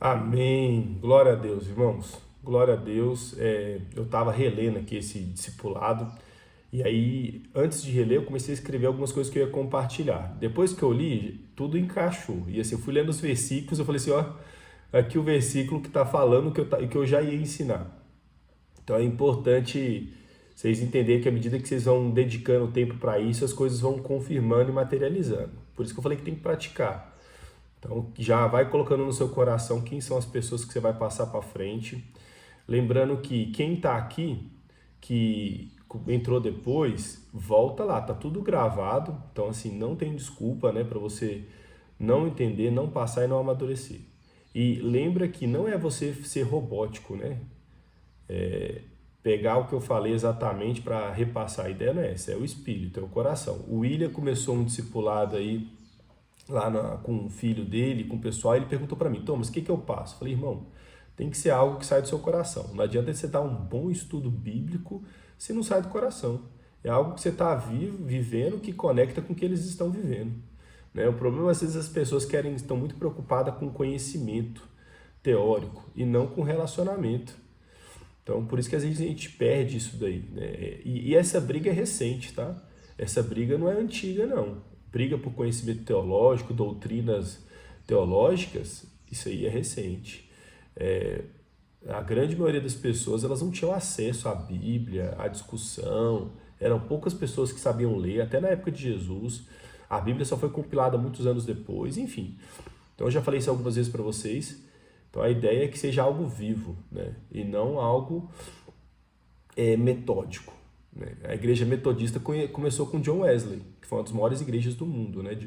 Amém. Glória a Deus, irmãos. Glória a Deus. Eu estava relendo aqui esse discipulado e aí, antes de reler, eu comecei a escrever algumas coisas que eu ia compartilhar. Depois que eu li, tudo encaixou. E assim, eu fui lendo os versículos, eu falei assim, ó, aqui o versículo que está falando que eu já ia ensinar. Então é importante vocês entenderem que à medida que vocês vão dedicando tempo para isso, as coisas vão confirmando e materializando. Por isso que eu falei que tem que praticar. Então, já vai colocando no seu coração quem são as pessoas que você vai passar para frente. Lembrando que quem está aqui, que entrou depois, volta lá, tá tudo gravado. Então, assim, não tem desculpa, né, para você não entender, não passar e não amadurecer. E lembra que não é você ser robótico, né? Pegar o que eu falei exatamente para repassar. A ideia não é essa, é o espírito, é o coração. O William começou um discipulado aí com o filho dele, com o pessoal, ele perguntou para mim, Thomas, o que eu passo? Eu falei, irmão, tem que ser algo que sai do seu coração. Não adianta você dar um bom estudo bíblico se não sai do coração. É algo que você está vivendo que conecta com o que eles estão vivendo. Né? O problema, às vezes, as pessoas estão muito preocupadas com conhecimento teórico e não com relacionamento. Então, por isso que às vezes a gente perde isso daí, né? E essa briga é recente, tá? Essa briga não é antiga, não. Briga por conhecimento teológico, doutrinas teológicas, isso aí é recente. A grande maioria das pessoas, elas não tinham acesso à Bíblia, à discussão, eram poucas pessoas que sabiam ler, até na época de Jesus. A Bíblia só foi compilada muitos anos depois, enfim. Então eu já falei isso algumas vezes para vocês. Então a ideia é que seja algo vivo, né? E não algo metódico. Né? A igreja metodista começou com John Wesley, que foi uma das maiores igrejas do mundo. Né?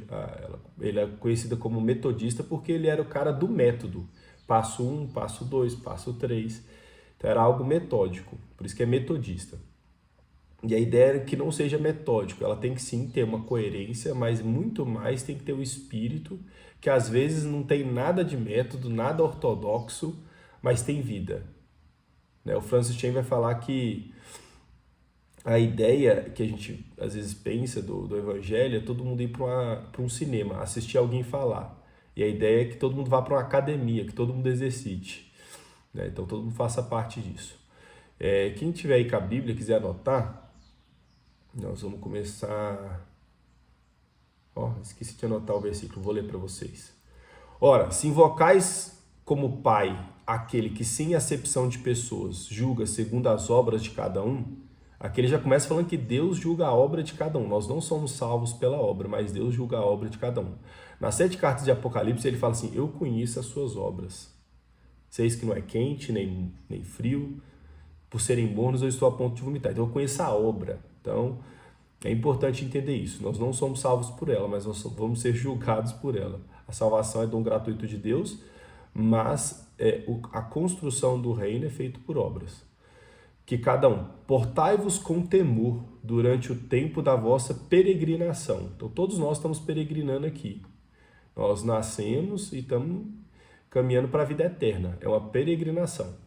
Ele é conhecida como metodista porque ele era o cara do método. Passo 1, passo 2, passo 3. Então era algo metódico, por isso que é metodista. E a ideia é que não seja metódico, ela tem que sim ter uma coerência, mas muito mais tem que ter o espírito, que às vezes não tem nada de método, nada ortodoxo, mas tem vida. Né? O Francis Chan vai falar que a ideia que a gente às vezes pensa do evangelho é todo mundo ir para um cinema, assistir alguém falar. E a ideia é que todo mundo vá para uma academia, que todo mundo exercite. Né? Então todo mundo faça parte disso. Quem tiver aí com a Bíblia, quiser anotar, nós vamos começar. Esqueci de anotar o versículo, vou ler para vocês. Ora, se invocais como Pai aquele que, sem acepção de pessoas, julga segundo as obras de cada um, aqui ele já começa falando que Deus julga a obra de cada um. Nós não somos salvos pela obra, mas Deus julga a obra de cada um. Nas 7 cartas de Apocalipse, ele fala assim: eu conheço as suas obras. Seis que não é quente, nem frio. Por serem mornos, eu estou a ponto de vomitar. Então, eu conheço a obra. Então, é importante entender isso. Nós não somos salvos por ela, mas nós vamos ser julgados por ela. A salvação é dom gratuito de Deus, mas a construção do reino é feita por obras. Que cada um, portai-vos com temor durante o tempo da vossa peregrinação. Então, todos nós estamos peregrinando aqui. Nós nascemos e estamos caminhando para a vida eterna. É uma peregrinação.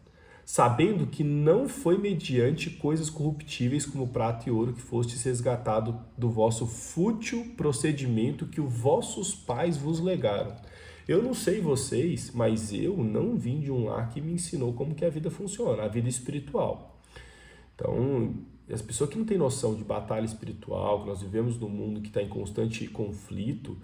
Sabendo que não foi mediante coisas corruptíveis como prata e ouro que fostes resgatado do vosso fútil procedimento que os vossos pais vos legaram. Eu não sei vocês, mas eu não vim de um lar que me ensinou como que a vida funciona, a vida espiritual. Então, as pessoas que não têm noção de batalha espiritual, que nós vivemos num mundo que está em constante conflito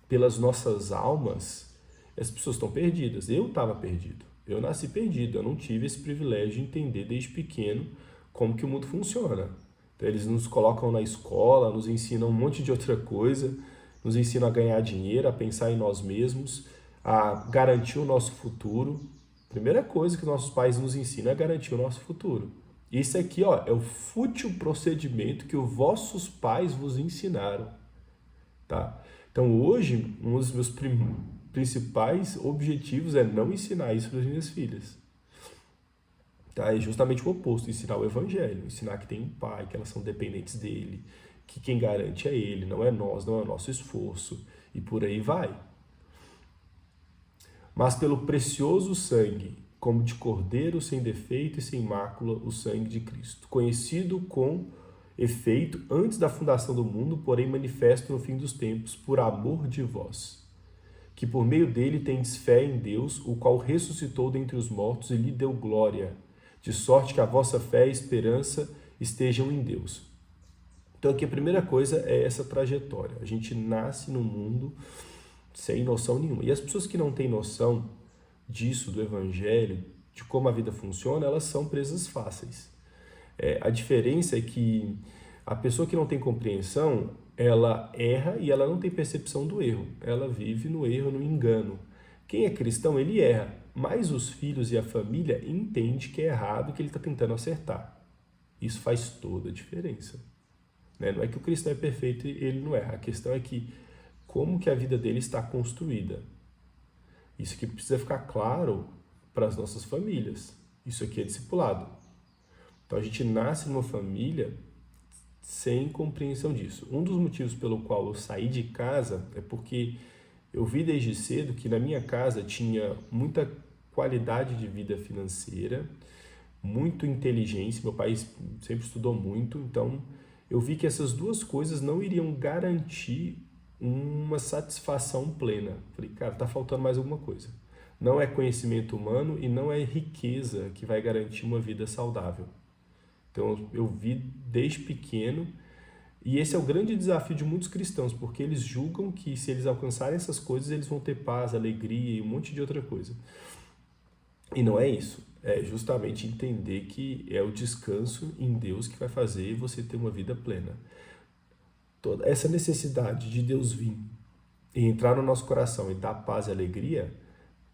pelas nossas almas, as pessoas estão perdidas. Eu estava perdido. Eu nasci perdido, eu não tive esse privilégio de entender desde pequeno como que o mundo funciona. Então, eles nos colocam na escola, nos ensinam um monte de outra coisa, nos ensinam a ganhar dinheiro, a pensar em nós mesmos, a garantir o nosso futuro. A primeira coisa que nossos pais nos ensinam é garantir o nosso futuro. Isso aqui, é o fútil procedimento que os vossos pais vos ensinaram. Tá? Então, hoje, um dos meus principais objetivos é não ensinar isso para as minhas filhas. Tá? É justamente o oposto, ensinar o evangelho, ensinar que tem um pai, que elas são dependentes dele, que quem garante é ele, não é nós, não é o nosso esforço, e por aí vai. Mas pelo precioso sangue, como de cordeiro sem defeito e sem mácula, o sangue de Cristo, conhecido com efeito antes da fundação do mundo, porém manifesto no fim dos tempos, por amor de vós. que por meio dele tendes fé em Deus, o qual ressuscitou dentre os mortos e lhe deu glória, de sorte que a vossa fé e esperança estejam em Deus. Então aqui a primeira coisa é essa trajetória. A gente nasce no mundo sem noção nenhuma. E as pessoas que não têm noção disso, do evangelho, de como a vida funciona, elas são presas fáceis. A diferença é que a pessoa que não tem compreensão, ela erra e ela não tem percepção do erro. Ela vive no erro, no engano. Quem é cristão, ele erra, mas os filhos e a família entendem que é errado e que ele está tentando acertar. Isso faz toda a diferença. Não é que o cristão é perfeito e ele não erra. A questão é que como que a vida dele está construída. Isso aqui precisa ficar claro para as nossas famílias. Isso aqui é discipulado. Então a gente nasce numa família sem compreensão disso. Um dos motivos pelo qual eu saí de casa é porque eu vi desde cedo que na minha casa tinha muita qualidade de vida financeira, muita inteligência. Meu pai sempre estudou muito, então eu vi que essas duas coisas não iriam garantir uma satisfação plena. Falei, cara, tá faltando mais alguma coisa. Não é conhecimento humano e não é riqueza que vai garantir uma vida saudável. Então eu vi desde pequeno, e esse é o grande desafio de muitos cristãos, porque eles julgam que se eles alcançarem essas coisas, eles vão ter paz, alegria e um monte de outra coisa. E não é isso. É justamente entender que é o descanso em Deus que vai fazer você ter uma vida plena. Toda essa necessidade de Deus vir e entrar no nosso coração e dar paz e alegria,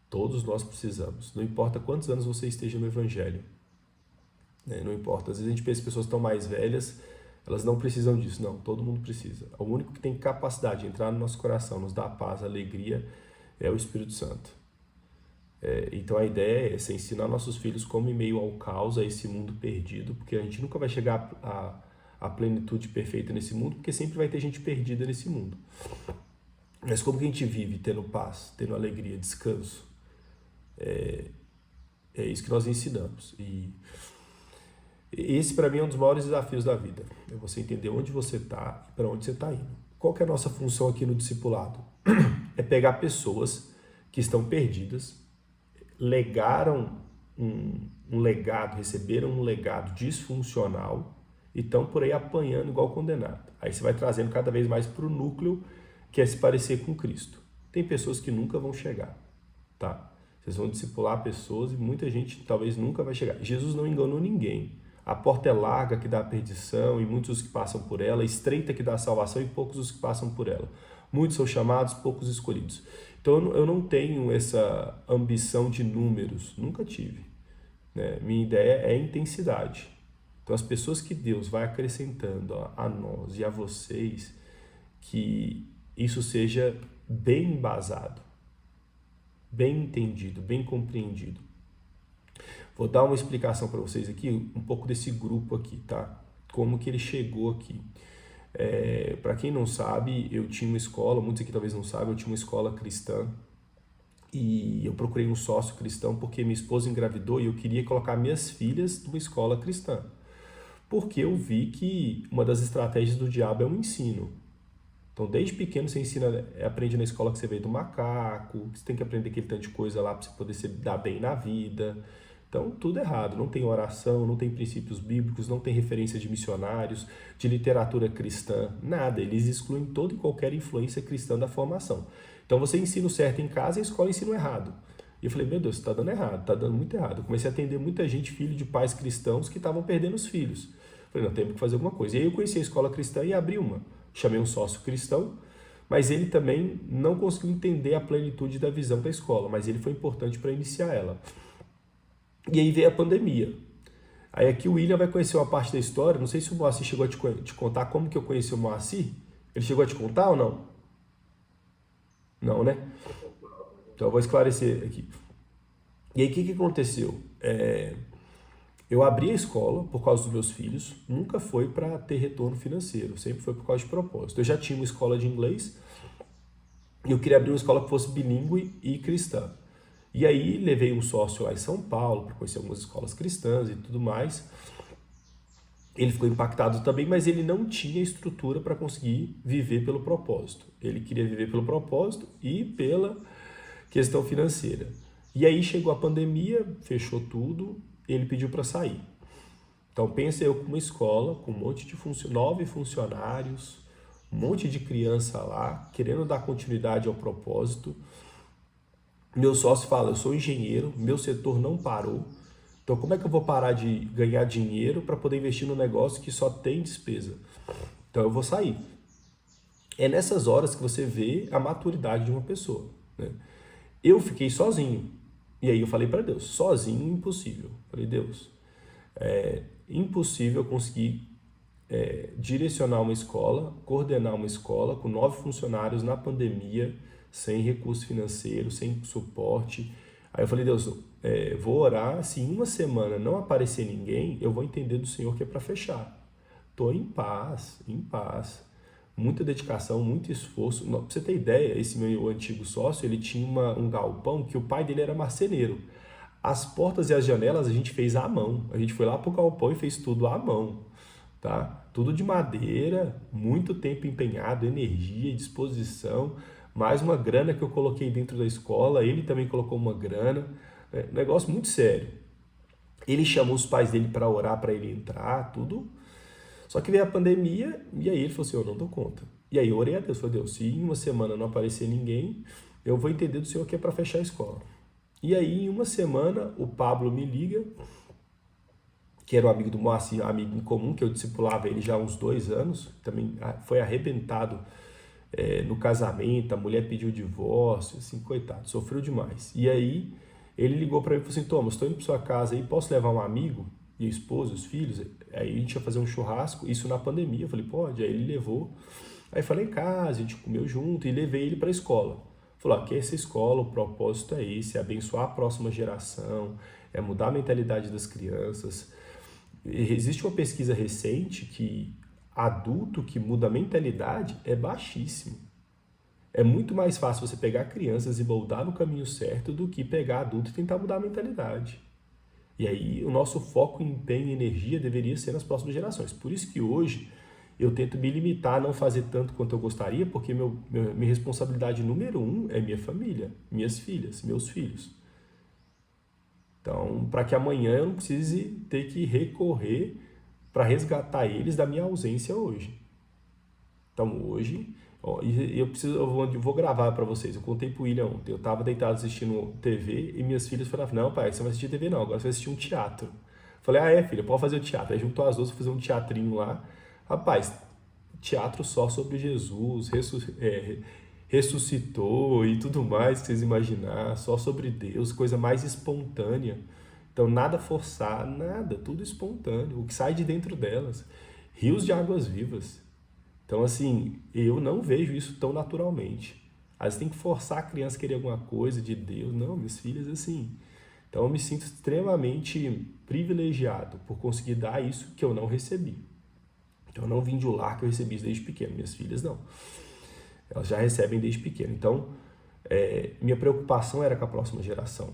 todos nós precisamos. Não importa quantos anos você esteja no Evangelho. Não importa. Às vezes a gente pensa que pessoas estão mais velhas, elas não precisam disso. Não, todo mundo precisa. O único que tem capacidade de entrar no nosso coração, nos dar paz, alegria, é o Espírito Santo. Então a ideia é essa, ensinar nossos filhos como em meio ao caos, a esse mundo perdido, porque a gente nunca vai chegar à plenitude perfeita nesse mundo, porque sempre vai ter gente perdida nesse mundo. Mas como que a gente vive tendo paz, tendo alegria, descanso? É isso que nós ensinamos. E esse para mim é um dos maiores desafios da vida. É você entender onde você está e para onde você está indo. Qual que é a nossa função aqui no discipulado? É pegar pessoas que estão perdidas, legaram um legado, receberam um legado disfuncional e estão por aí apanhando igual condenado. Aí você vai trazendo cada vez mais para o núcleo, que é se parecer com Cristo. Tem pessoas que nunca vão chegar, tá? Vocês vão discipular pessoas e muita gente talvez nunca vai chegar. Jesus não enganou ninguém. A porta é larga que dá a perdição e muitos os que passam por ela, estreita que dá a salvação e poucos os que passam por ela. Muitos são chamados, poucos escolhidos. Então eu não tenho essa ambição de números, nunca tive. Minha ideia é intensidade. Então as pessoas que Deus vai acrescentando a nós e a vocês, que isso seja bem embasado, bem entendido, bem compreendido. Vou dar uma explicação para vocês aqui, um pouco desse grupo aqui, tá? Como que ele chegou aqui. Para quem não sabe, eu tinha uma escola, muitos aqui talvez não sabem, eu tinha uma escola cristã e eu procurei um sócio cristão porque minha esposa engravidou e eu queria colocar minhas filhas numa escola cristã. Porque eu vi que uma das estratégias do diabo é o ensino. Então, desde pequeno você aprende na escola que você veio do macaco, que você tem que aprender aquele tanto de coisa lá para você poder se dar bem na vida. Então, tudo errado. Não tem oração, não tem princípios bíblicos, não tem referência de missionários, de literatura cristã, nada. Eles excluem toda e qualquer influência cristã da formação. Então, você ensina o certo em casa e a escola ensina o errado. E eu falei, meu Deus, está dando errado, está dando muito errado. Eu comecei a atender muita gente, filho de pais cristãos, que estavam perdendo os filhos. Eu falei, não, temos que fazer alguma coisa. E aí eu conheci a escola cristã e abri uma. Chamei um sócio cristão, mas ele também não conseguiu entender a plenitude da visão da escola, mas ele foi importante para iniciar ela. E aí veio a pandemia. Aí aqui o William vai conhecer uma parte da história, não sei se o Moacir chegou a te contar como que eu conheci o Moacir. Ele chegou a te contar ou não? Não, né? Então eu vou esclarecer aqui. E aí o que aconteceu? Eu abri a escola por causa dos meus filhos, nunca foi para ter retorno financeiro, sempre foi por causa de propósito. Eu já tinha uma escola de inglês e eu queria abrir uma escola que fosse bilíngue e cristã. E aí levei um sócio lá em São Paulo para conhecer algumas escolas cristãs e tudo mais. Ele ficou impactado também, mas ele não tinha estrutura para conseguir viver pelo propósito. Ele queria viver pelo propósito e pela questão financeira. E aí chegou a pandemia, fechou tudo, ele pediu para sair. Então pensa eu com uma escola, com um monte de 9 funcionários, um monte de criança lá, querendo dar continuidade ao propósito. Meu sócio fala, eu sou engenheiro, meu setor não parou, então como é que eu vou parar de ganhar dinheiro para poder investir num negócio que só tem despesa? Então eu vou sair. É nessas horas que você vê a maturidade de uma pessoa, né? Eu fiquei sozinho. E aí eu falei para Deus, sozinho impossível. Falei, Deus, é impossível conseguir direcionar uma escola, coordenar uma escola com 9 funcionários na pandemia, sem recurso financeiro, sem suporte. Aí eu falei, Deus, vou orar, se em uma semana não aparecer ninguém, eu vou entender do Senhor que é para fechar. Estou em paz, em paz. Muita dedicação, muito esforço. Pra você ter ideia, esse meu antigo sócio, ele tinha um galpão que o pai dele era marceneiro. As portas e as janelas a gente fez à mão. A gente foi lá pro galpão e fez tudo à mão, tá? Tudo de madeira, muito tempo empenhado, energia, disposição, mais uma grana que eu coloquei dentro da escola, ele também colocou uma grana, negócio muito sério. Ele chamou os pais dele para orar para ele entrar, tudo. Só que veio a pandemia e aí ele falou assim, eu não dou conta. E aí eu orei a Deus, falei, Deus, se em uma semana não aparecer ninguém, eu vou entender do Senhor que é para fechar a escola. E aí em uma semana o Pablo me liga, que era um amigo do Moacir, um amigo em comum, que eu discipulava ele já há uns 2 anos, também foi arrebentado no casamento, a mulher pediu divórcio, assim, coitado, sofreu demais. E aí ele ligou para mim e falou assim, Thomas, estou indo para sua casa aí, posso levar um amigo? E a esposa, os filhos? Aí a gente ia fazer um churrasco, isso na pandemia, eu falei, pode? Aí ele levou, aí falei em casa, a gente comeu junto e levei ele para a escola. Falou, aqui é essa escola, o propósito é esse, é abençoar a próxima geração, é mudar a mentalidade das crianças. Existe uma pesquisa recente que adulto que muda a mentalidade é baixíssimo. É muito mais fácil você pegar crianças e moldar no caminho certo do que pegar adulto e tentar mudar a mentalidade. E aí o nosso foco, empenho e energia deveria ser nas próximas gerações. Por isso que hoje eu tento me limitar a não fazer tanto quanto eu gostaria, porque minha responsabilidade número 1 é minha família, minhas filhas, meus filhos. Então, para que amanhã eu não precise ter que recorrer para resgatar eles da minha ausência hoje. Então, hoje, ó, eu vou gravar para vocês. Eu contei pro William ontem. Eu estava deitado assistindo TV e minhas filhas falaram, não, pai, você não vai assistir TV não, agora você vai assistir um teatro. Falei, filha, pode fazer o teatro. Aí juntou as duas, fazer um teatrinho lá. Rapaz, teatro só sobre Jesus, ressuscitou e tudo mais que vocês imaginar, só sobre Deus, coisa mais espontânea. Então, nada forçado, nada, tudo espontâneo, o que sai de dentro delas. Rios de águas vivas. Então, assim, eu não vejo isso tão naturalmente. Às vezes tem que forçar a criança a querer alguma coisa de Deus. Não, minhas filhas, assim. Então, eu me sinto extremamente privilegiado por conseguir dar isso que eu não recebi. Então, eu não vim de um lar que eu recebi isso desde pequeno. Minhas filhas, não. Elas já recebem desde pequeno. Então, minha preocupação era com a próxima geração.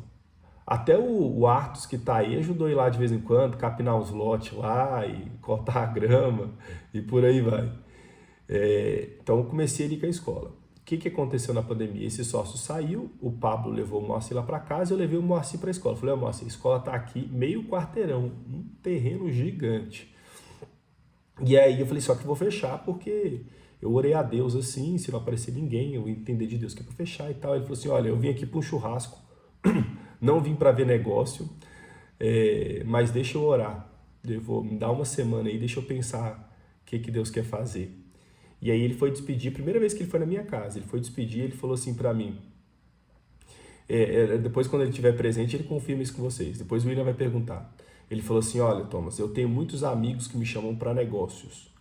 Até o Arthur, que está aí, ajudou a ir lá de vez em quando, capinar os lotes lá e cortar a grama e por aí vai. Então, eu comecei a ir com a escola. O que aconteceu na pandemia? Esse sócio saiu, o Pablo levou o Moacir lá para casa, eu levei o Moacir para a escola. Falei, Moacir, a escola está aqui, meio quarteirão, um terreno gigante. E aí eu falei, só que vou fechar porque eu orei a Deus assim, se não aparecer ninguém, eu vou entender de Deus que é para fechar e tal. Ele falou assim, olha, eu vim aqui para um churrasco, não vim para ver negócio, mas deixa eu orar. Eu vou me dar uma semana aí, deixa eu pensar o que Deus quer fazer. E aí ele foi despedir, primeira vez que ele foi na minha casa, ele foi despedir, ele falou assim para mim, depois quando ele estiver presente, ele confirma isso com vocês, depois o William vai perguntar. Ele falou assim, olha, Thomas, eu tenho muitos amigos que me chamam para negócios,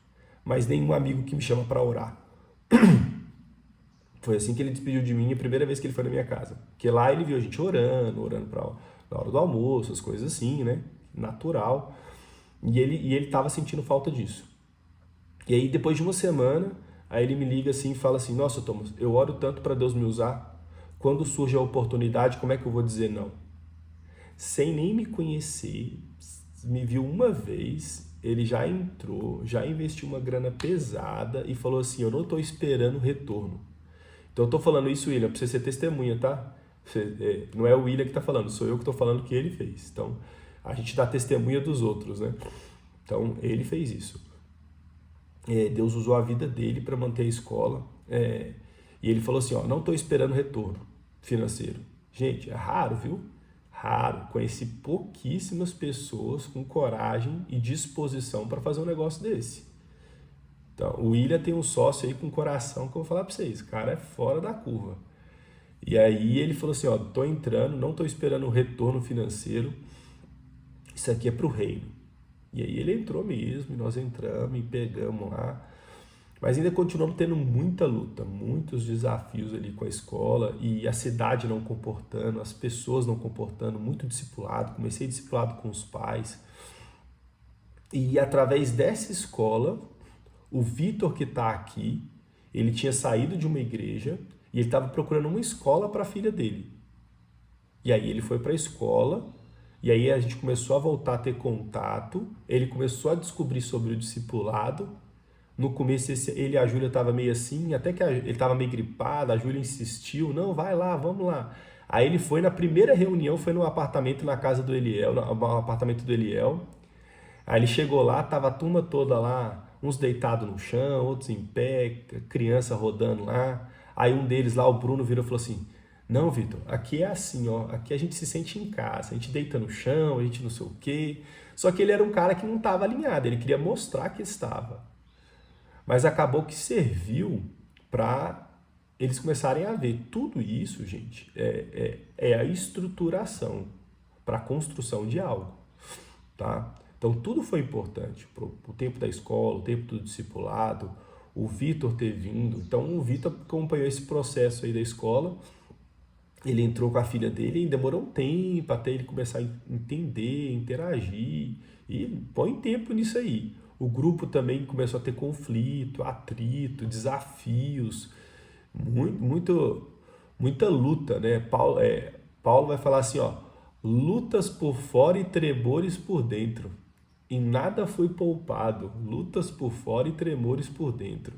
mas nenhum amigo que me chama para orar. Foi assim que ele despediu de mim a primeira vez que ele foi na minha casa. Porque lá ele viu a gente orando na hora do almoço, as coisas assim, né? Natural. E ele estava sentindo falta disso. E aí, depois de uma semana, aí ele me liga assim e fala assim, nossa, Thomas, eu oro tanto para Deus me usar, quando surge a oportunidade, como é que eu vou dizer não? Sem nem me conhecer, me viu uma vez, ele já entrou, já investiu uma grana pesada e falou assim, eu não estou esperando retorno. Então eu estou falando isso, William, para você ser testemunha, tá? Não é o William que está falando, sou eu que estou falando que ele fez. Então, a gente dá testemunha dos outros, né? Então, ele fez isso. Deus usou a vida dele para manter a escola. E ele falou assim, ó, não estou esperando retorno financeiro. Gente, é raro, viu? Raro. Conheci pouquíssimas pessoas com coragem e disposição para fazer um negócio desse. Então, o William tem um sócio aí com coração que eu vou falar para vocês. O cara é fora da curva. E aí ele falou assim, ó, tô entrando, não tô esperando um retorno financeiro. Isso aqui é pro reino. E aí ele entrou mesmo, e nós entramos e pegamos lá. Mas ainda continuamos tendo muita luta, muitos desafios ali com a escola e a cidade não comportando, as pessoas não comportando, muito discipulado. Comecei discipulado com os pais. E através dessa escola, o Vitor que está aqui, ele tinha saído de uma igreja e ele estava procurando uma escola para a filha dele. E aí ele foi para a escola, e aí a gente começou a voltar a ter contato, ele começou a descobrir sobre o discipulado. No começo ele e a Júlia estavam meio assim, até que ele estava meio gripado, a Júlia insistiu, não, vai lá, vamos lá. Aí ele foi na primeira reunião, foi no apartamento na casa do Eliel, no apartamento do Eliel. Aí ele chegou lá, tava a turma toda lá, uns deitados no chão, outros em pé, criança rodando lá. Aí um deles lá, o Bruno, virou e falou assim, não, Vitor, aqui é assim, ó, aqui a gente se sente em casa, a gente deita no chão, a gente não sei o quê. Só que ele era um cara que não estava alinhado, ele queria mostrar que estava. Mas acabou que serviu para eles começarem a ver. Tudo isso, gente, é a estruturação para a construção de algo, tá? Então, tudo foi importante. O tempo da escola, o tempo do discipulado, o Vitor ter vindo. Então, o Vitor acompanhou esse processo aí da escola. Ele entrou com a filha dele e demorou um tempo até ele começar a entender, interagir. E põe tempo nisso aí. O grupo também começou a ter conflito, atrito, desafios, muita luta, né? Paulo vai falar assim, ó, lutas por fora e tremores por dentro. E nada foi poupado, lutas por fora e tremores por dentro.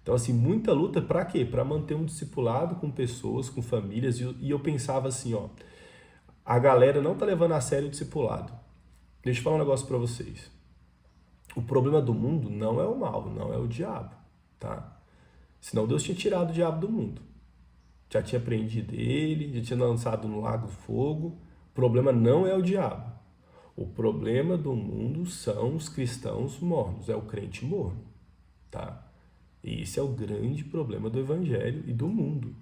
Então, assim, muita luta para quê? Para manter um discipulado com pessoas, com famílias. E eu pensava assim, ó, a galera não tá levando a sério o discipulado. Deixa eu falar um negócio para vocês. O problema do mundo não é o mal, não é o diabo, tá? Senão Deus tinha tirado o diabo do mundo. Já tinha prendido ele, já tinha lançado no lago do fogo. O problema não é o diabo. O problema do mundo são os cristãos mornos, é o crente morno, tá? E esse é o grande problema do evangelho e do mundo.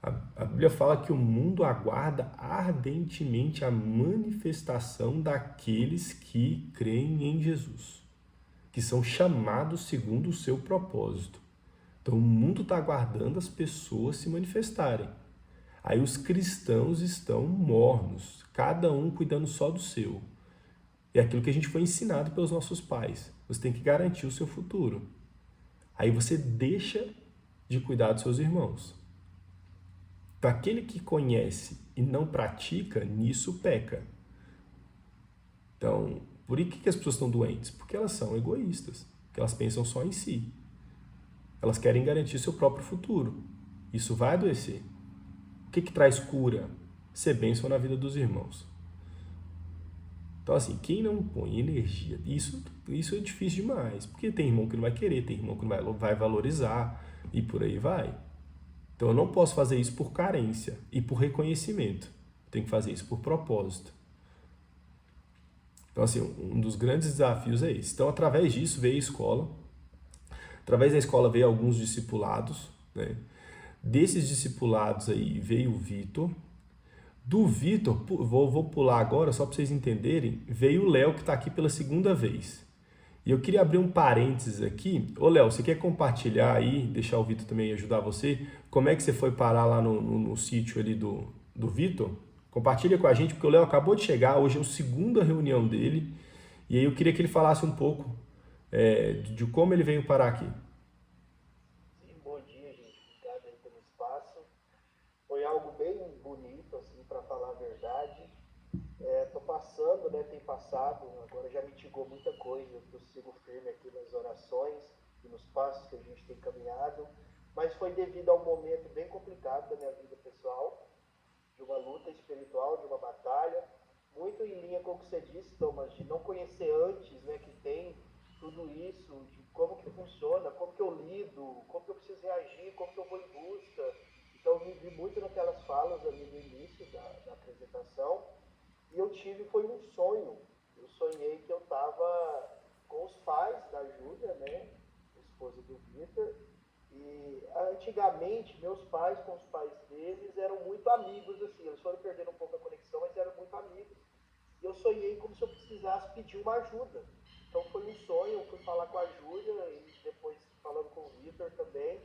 A Bíblia fala que o mundo aguarda ardentemente a manifestação daqueles que creem em Jesus, que são chamados segundo o seu propósito. Então o mundo está aguardando as pessoas se manifestarem. Aí os cristãos estão mornos, cada um cuidando só do seu. É aquilo que a gente foi ensinado pelos nossos pais. Você tem que garantir o seu futuro. Aí você deixa de cuidar dos seus irmãos. Então, aquele que conhece e não pratica, nisso peca. Então, por que as pessoas estão doentes? Porque elas são egoístas, porque elas pensam só em si. Elas querem garantir seu próprio futuro. Isso vai adoecer. O que traz cura? Ser bênção na vida dos irmãos. Então, assim, quem não põe energia, isso é difícil demais, porque tem irmão que não vai querer, tem irmão que não vai valorizar, e por aí vai. Então, eu não posso fazer isso por carência e por reconhecimento. Eu tenho que fazer isso por propósito. Então, assim, um dos grandes desafios é esse. Então, através disso veio a escola. Através da escola veio alguns discipulados, né? Desses discipulados aí veio o Vitor. Do Vitor, vou pular agora só para vocês entenderem, veio o Léo que está aqui pela segunda vez. E eu queria abrir um parênteses aqui. Ô Léo, você quer compartilhar aí, deixar o Vitor também ajudar você, como é que você foi parar lá no sítio ali do Vitor? Compartilha com a gente, porque o Léo acabou de chegar, hoje é a segunda reunião dele, e aí eu queria que ele falasse um pouco de como ele veio parar aqui. Sim, bom dia, gente. Obrigado aí pelo espaço. Foi algo bem bonito, assim, para falar a verdade. Estou passando, né, tem passado, agora já mitigou muita coisa, eu sigo firme aqui nas orações e nos passos que a gente tem caminhado, mas foi devido a um momento bem complicado da minha vida pessoal, de uma luta espiritual, de uma batalha, muito em linha com o que você disse, Thomas, de não conhecer antes, né, que tem tudo isso, de como que funciona, como que eu lido, como que eu preciso reagir, como que eu vou em busca. Então eu me vi muito naquelas falas ali no início da apresentação, e eu tive, foi um sonho. Eu sonhei que eu estava com os pais da Júlia, né, esposa do Vitor, e antigamente meus pais com os pais deles eram muito amigos, assim, eles foram perdendo um pouco a conexão, mas eram muito amigos. E eu sonhei como se eu precisasse pedir uma ajuda. Então foi um sonho, eu fui falar com a Júlia e depois falando com o Vitor também.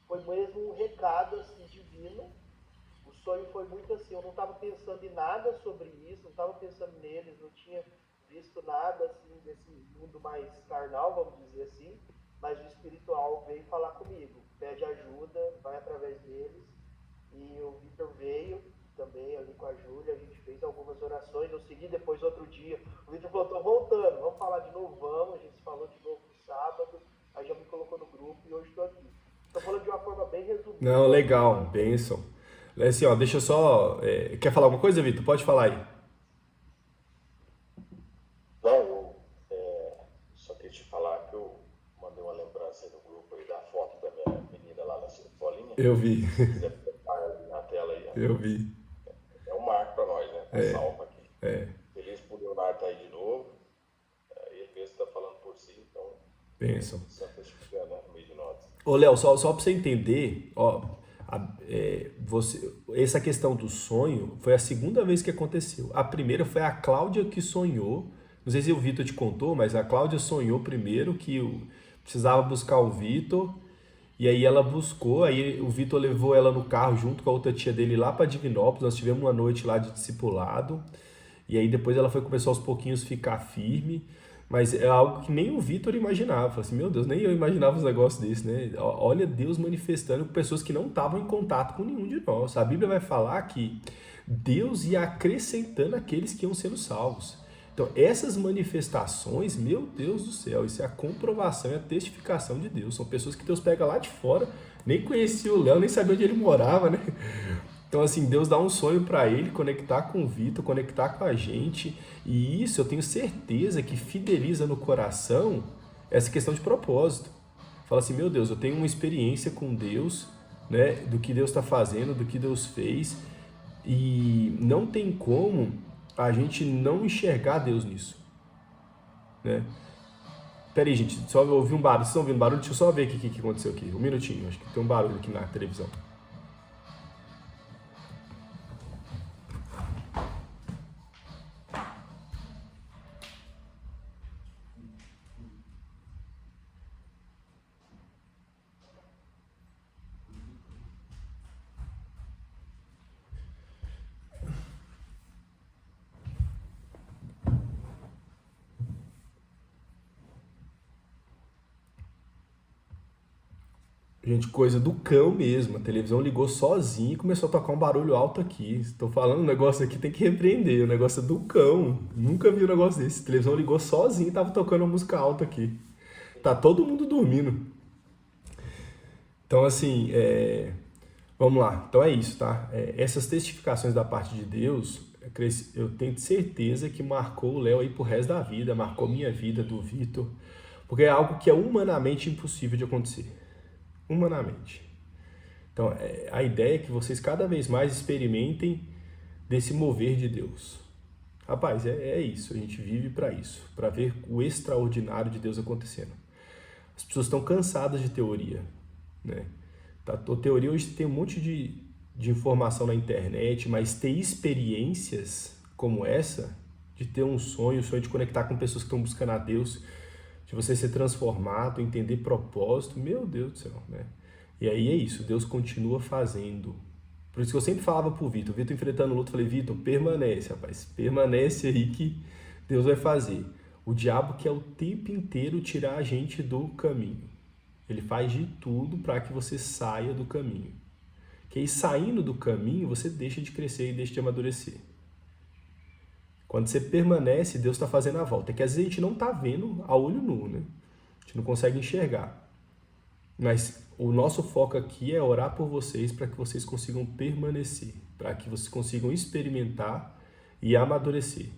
Foi mesmo um recado assim, divino. O sonho foi muito assim, eu não estava pensando em nada sobre isso, não estava pensando neles, não tinha visto nada assim desse mundo mais carnal, vamos dizer assim, mas o espiritual veio falar comigo, pede ajuda, vai através deles, e o Vitor veio também ali com a Júlia, a gente fez algumas orações, eu segui depois outro dia, o Vitor falou, tô voltando, vamos falar de novo, vamos, a gente falou de novo no sábado, aí já me colocou no grupo e hoje estou aqui. Estou falando de uma forma bem resumida. Não, legal, bênção. Assim, ó, deixa eu só. Quer falar alguma coisa, Vitor? Pode falar aí. Não, eu só queria te falar que eu mandei uma lembrança aí no grupo aí da foto da minha menina lá na escolinha. Eu vi, Se quiser botar ali na tela aí, eu vi. é um marco para nós, né? Tá salvo aqui. É, Feliz por Leonardo estar aí de novo. Ele mesmo está falando por si, então bênção. o Santo Espírito, né, no meio de nós. Ô, Léo, só para você entender, ó, essa questão do sonho foi a segunda vez que aconteceu. A primeira foi a Cláudia que sonhou. Não sei se o Vitor te contou, mas a Cláudia sonhou primeiro que precisava buscar o Vitor. E aí ela buscou, aí o Vitor levou ela no carro junto com a outra tia dele lá para Divinópolis. Nós tivemos uma noite lá de discipulado. E aí depois ela começou aos pouquinhos ficar firme. Mas é algo que nem o Vitor imaginava. Falei assim, meu Deus, nem eu imaginava uns negócios desses, né? Olha Deus manifestando com pessoas que não estavam em contato com nenhum de nós. A Bíblia vai falar que Deus ia acrescentando aqueles que iam sendo salvos. Então, essas manifestações, meu Deus do céu, isso é a comprovação e a testificação de Deus. São pessoas que Deus pega lá de fora, nem conhecia o Léo, nem sabia onde ele morava, né? Então, assim, Deus dá um sonho para ele, conectar com o Vitor, conectar com a gente. E isso eu tenho certeza que fideliza no coração essa questão de propósito. Fala assim, meu Deus, eu tenho uma experiência com Deus, né? Do que Deus está fazendo, do que Deus fez. E não tem como a gente não enxergar Deus nisso, né? Pera aí, gente, só ouvi um barulho. Vocês estão ouvindo barulho? Deixa eu só ver o que aconteceu aqui. Um minutinho, acho que tem um barulho aqui na televisão. Gente, coisa do cão mesmo. A televisão ligou sozinha e começou a tocar um barulho alto aqui. Estou falando um negócio aqui, tem que repreender. O negócio é do cão. Nunca vi um negócio desse. A televisão ligou sozinha e tava tocando uma música alta aqui. Tá todo mundo dormindo. Então, assim, vamos lá. Então é isso, tá? Essas testificações da parte de Deus, eu tenho certeza que marcou o Léo aí pro resto da vida, marcou minha vida, do Vitor, porque é algo que é humanamente impossível de acontecer. Humanamente. Então, a ideia é que vocês cada vez mais experimentem desse mover de Deus. Rapaz, é isso. A gente vive para isso, para ver o extraordinário de Deus acontecendo. As pessoas estão cansadas de teoria, né? A teoria hoje tem um monte de informação na internet, mas ter experiências como essa, de ter um sonho, o sonho de conectar com pessoas que estão buscando a Deus, de você ser transformado, entender propósito, meu Deus do céu, né? E aí é isso, Deus continua fazendo. Por isso que eu sempre falava pro Vitor, enfrentando o luto, falei, Vitor, permanece, rapaz, permanece aí que Deus vai fazer. O diabo quer o tempo inteiro tirar a gente do caminho. Ele faz de tudo para que você saia do caminho. Que aí, saindo do caminho, você deixa de crescer e deixa de amadurecer. Quando você permanece, Deus está fazendo a volta. É que às vezes a gente não está vendo a olho nu, né? A gente não consegue enxergar. Mas o nosso foco aqui é orar por vocês para que vocês consigam permanecer, para que vocês consigam experimentar e amadurecer.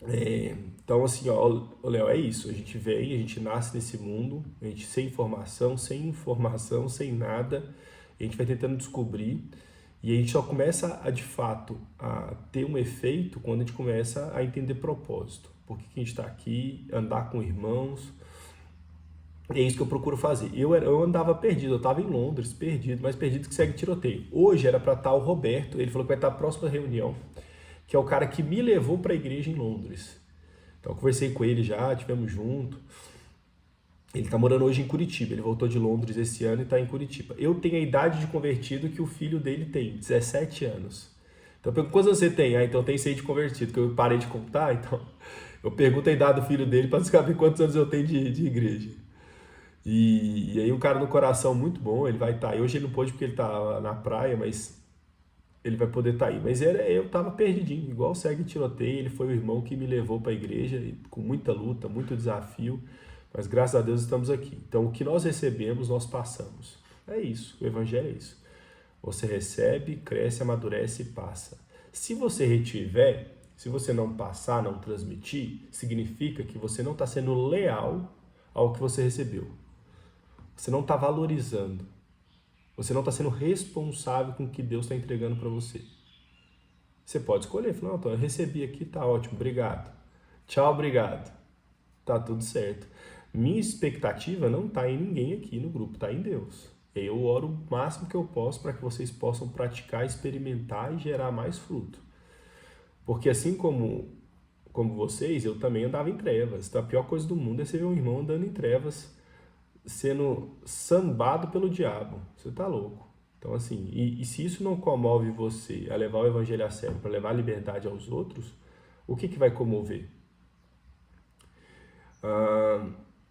Então, assim, ó, Léo, é isso. A gente vem, a gente nasce nesse mundo, a gente sem informação, sem nada, a gente vai tentando descobrir e a gente só começa a, de fato, a ter um efeito quando a gente começa a entender propósito. Por que a gente está aqui, andar com irmãos. É isso que eu procuro fazer. Eu andava perdido, eu estava em Londres, perdido, mas perdido que segue tiroteio. Hoje era para estar o Roberto, ele falou que vai estar a próxima reunião, que é o cara que me levou para a igreja em Londres. Então eu conversei com ele já, estivemos junto. Ele está morando hoje em Curitiba, ele voltou de Londres esse ano e está em Curitiba. Eu tenho a idade de convertido que o filho dele tem, 17 anos. Então eu pergunto, quantos anos você tem? Ah, então eu tenho 6 de convertido, que eu parei de contar, então eu pergunto a idade do filho dele para saber quantos anos eu tenho de igreja. E aí um cara no coração muito bom, ele vai estar aí. Hoje ele não pôde porque ele está na praia, mas ele vai poder estar aí. Mas eu estava perdidinho, igual segue tiroteio. Ele foi o irmão que me levou para a igreja, com muita luta, muito desafio. Mas graças a Deus estamos aqui. Então o que nós recebemos, nós passamos. É isso, o evangelho é isso. Você recebe, cresce, amadurece e passa. Se você retiver, se você não passar, não transmitir, significa que você não está sendo leal ao que você recebeu. Você não está valorizando. Você não está sendo responsável com o que Deus está entregando para você. Você pode escolher. Falar, não, eu recebi aqui, tá ótimo, obrigado. Tchau, obrigado. Tá tudo certo. Minha expectativa não está em ninguém aqui no grupo, está em Deus. Eu oro o máximo que eu posso para que vocês possam praticar, experimentar e gerar mais fruto. Porque assim como vocês, eu também andava em trevas. Então, a pior coisa do mundo é você ver um irmão andando em trevas, sendo sambado pelo diabo. Você tá louco. Então, assim, e se isso não comove você a levar o evangelho a sério, para levar a liberdade aos outros, o que vai comover?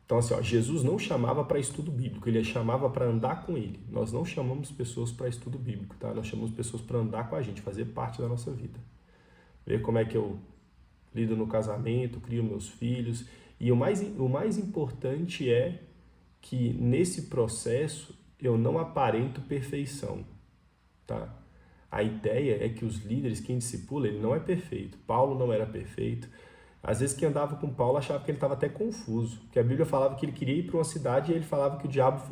Então, assim, ó, Jesus não chamava para estudo bíblico, ele chamava para andar com ele. Nós não chamamos pessoas para estudo bíblico, tá? Nós chamamos pessoas para andar com a gente, fazer parte da nossa vida. Ver como é que eu lido no casamento, crio meus filhos. E o mais importante é que nesse processo eu não aparento perfeição, tá? A ideia é que os líderes, quem discipula, ele não é perfeito. Paulo não era perfeito. Às vezes quem andava com Paulo achava que ele estava até confuso, porque a Bíblia falava que ele queria ir para uma cidade e ele falava que o diabo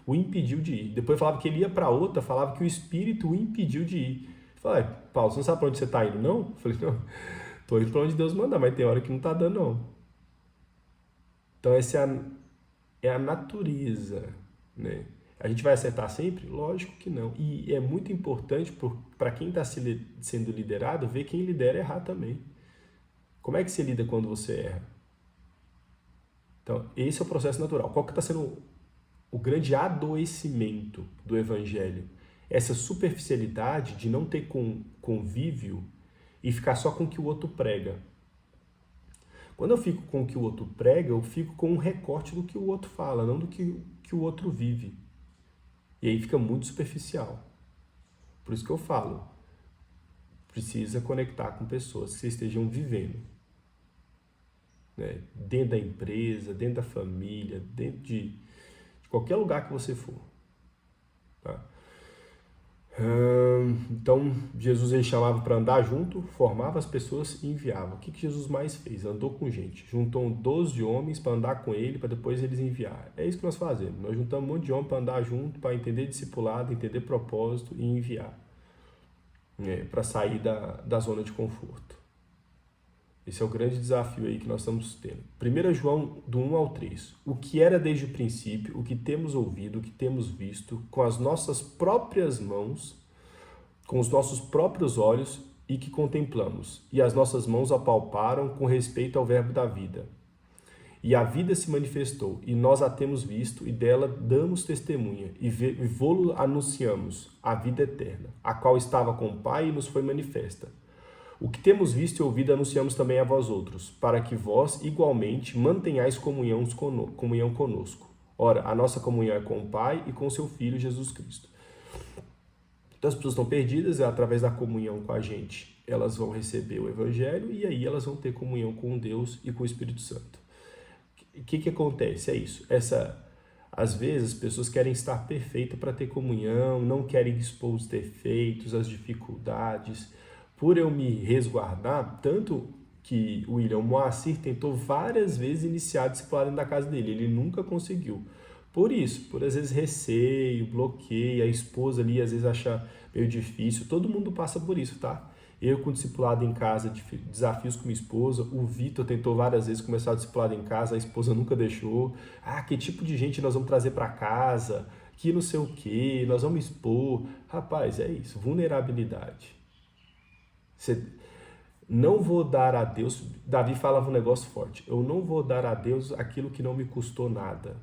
o impediu de ir. Depois falava que ele ia para outra, falava que o Espírito o impediu de ir. Eu falei, Paulo, você não sabe para onde você está indo, não? Eu falei, não, estou indo para onde Deus manda, mas tem hora que não está dando, não. Então essa é a natureza, né? A gente vai acertar sempre? Lógico que não. E é muito importante para quem está sendo liderado ver quem lidera errar também. Como é que você lida quando você erra? Então, esse é o processo natural. Qual que está sendo o grande adoecimento do evangelho? Essa superficialidade de não ter convívio e ficar só com o que o outro prega. Quando eu fico com o que o outro prega, eu fico com um recorte do que o outro fala, não do que o outro vive. E aí fica muito superficial. Por isso que eu falo, precisa conectar com pessoas que vocês estejam vivendo. Né? Dentro da empresa, dentro da família, dentro de qualquer lugar que você for. Tá? Então, Jesus ele chamava para andar junto, formava as pessoas e enviava. O que Jesus mais fez? Andou com gente. Juntou 12 homens para andar com ele, para depois eles enviar. É isso que nós fazemos. Nós juntamos um monte de homens para andar junto, para entender discipulado, entender propósito e enviar. Para sair da zona de conforto. Esse é o grande desafio aí que nós estamos tendo. 1 João, do 1 ao 3. O que era desde o princípio, o que temos ouvido, o que temos visto, com as nossas próprias mãos, com os nossos próprios olhos e que contemplamos. E as nossas mãos apalparam com respeito ao verbo da vida. E a vida se manifestou, e nós a temos visto, e dela damos testemunha, e vô-lo anunciamos, a vida eterna, a qual estava com o Pai e nos foi manifesta. O que temos visto e ouvido anunciamos também a vós outros, para que vós, igualmente, mantenhais comunhão conosco. Ora, a nossa comunhão é com o Pai e com seu Filho Jesus Cristo. Então as pessoas estão perdidas, através da comunhão com a gente, elas vão receber o Evangelho e aí elas vão ter comunhão com Deus e com o Espírito Santo. O que acontece? É isso. Às vezes as pessoas querem estar perfeitas para ter comunhão, não querem expor os defeitos, as dificuldades. Por eu me resguardar, tanto que o William Moacir tentou várias vezes iniciar a discipulado dentro da casa dele, ele nunca conseguiu. Por isso, por às vezes receio, bloqueio, a esposa ali às vezes acha meio difícil, todo mundo passa por isso, tá? Eu com discipulado em casa, desafios com minha esposa, o Vitor tentou várias vezes começar o discipulado em casa, a esposa nunca deixou. Ah, que tipo de gente nós vamos trazer para casa? Que não sei o que, nós vamos expor. Rapaz, é isso, vulnerabilidade. Você não vou dar a Deus, Davi falava um negócio forte, eu não vou dar a Deus aquilo que não me custou nada.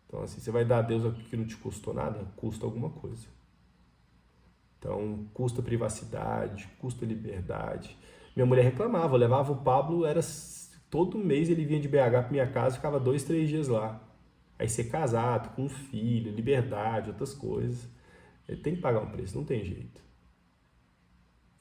Então assim, você vai dar a Deus aquilo que não te custou nada? Custa alguma coisa. Então, custa privacidade, custa liberdade. Minha mulher reclamava, eu levava o Pablo, todo mês ele vinha de BH para minha casa, ficava 2, 3 dias lá. Aí ser casado, com um filho, liberdade, outras coisas. Ele tem que pagar um preço, não tem jeito.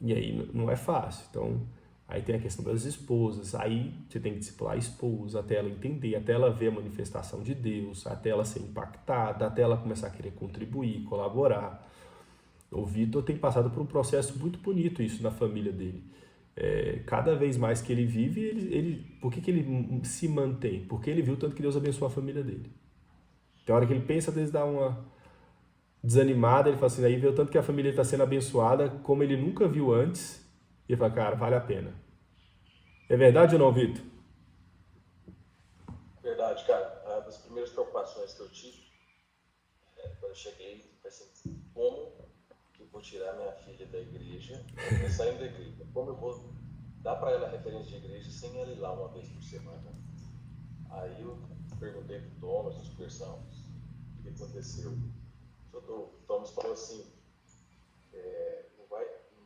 E aí não é fácil. Então, aí tem a questão das esposas, aí você tem que discipular a esposa, até ela entender, até ela ver a manifestação de Deus, até ela ser impactada, até ela começar a querer contribuir, colaborar. O Vitor tem passado por um processo muito bonito isso na família dele. Cada vez mais que ele vive, por que ele se mantém? Porque ele viu tanto que Deus abençoou a família dele. Tem hora que ele pensa, às vezes dá uma desanimada, ele fala assim, aí vê o tanto que a família está sendo abençoada, como ele nunca viu antes, e ele fala, cara, vale a pena. É verdade ou não, Vitor? Verdade, cara. Uma das primeiras preocupações que eu tive, quando eu cheguei, foi assim, como vou tirar minha filha da igreja, saindo da igreja, como eu vou dar para ela referência de igreja sem ela ir lá uma vez por semana? Aí eu perguntei para o Thomas, nós conversamos, o que aconteceu. O Thomas falou assim,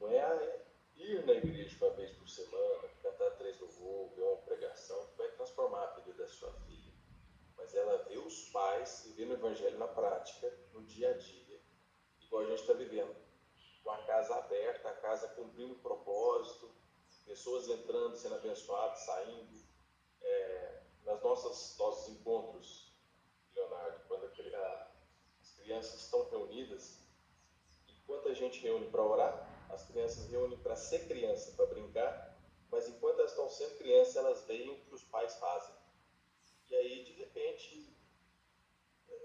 não é ir na igreja uma vez por semana, cantar 3 louvores, ver uma pregação, que vai transformar a vida da sua filha, mas ela vê os pais e vê no evangelho na prática, no dia a dia, igual a gente está vivendo. Com a casa aberta, a casa cumprindo o propósito, pessoas entrando, sendo abençoadas, saindo. Nas nossos encontros, Leonardo, quando as crianças estão reunidas, enquanto a gente reúne para orar, as crianças reúnem para ser criança, para brincar, mas enquanto elas estão sendo crianças, elas veem o que os pais fazem. E aí, de repente,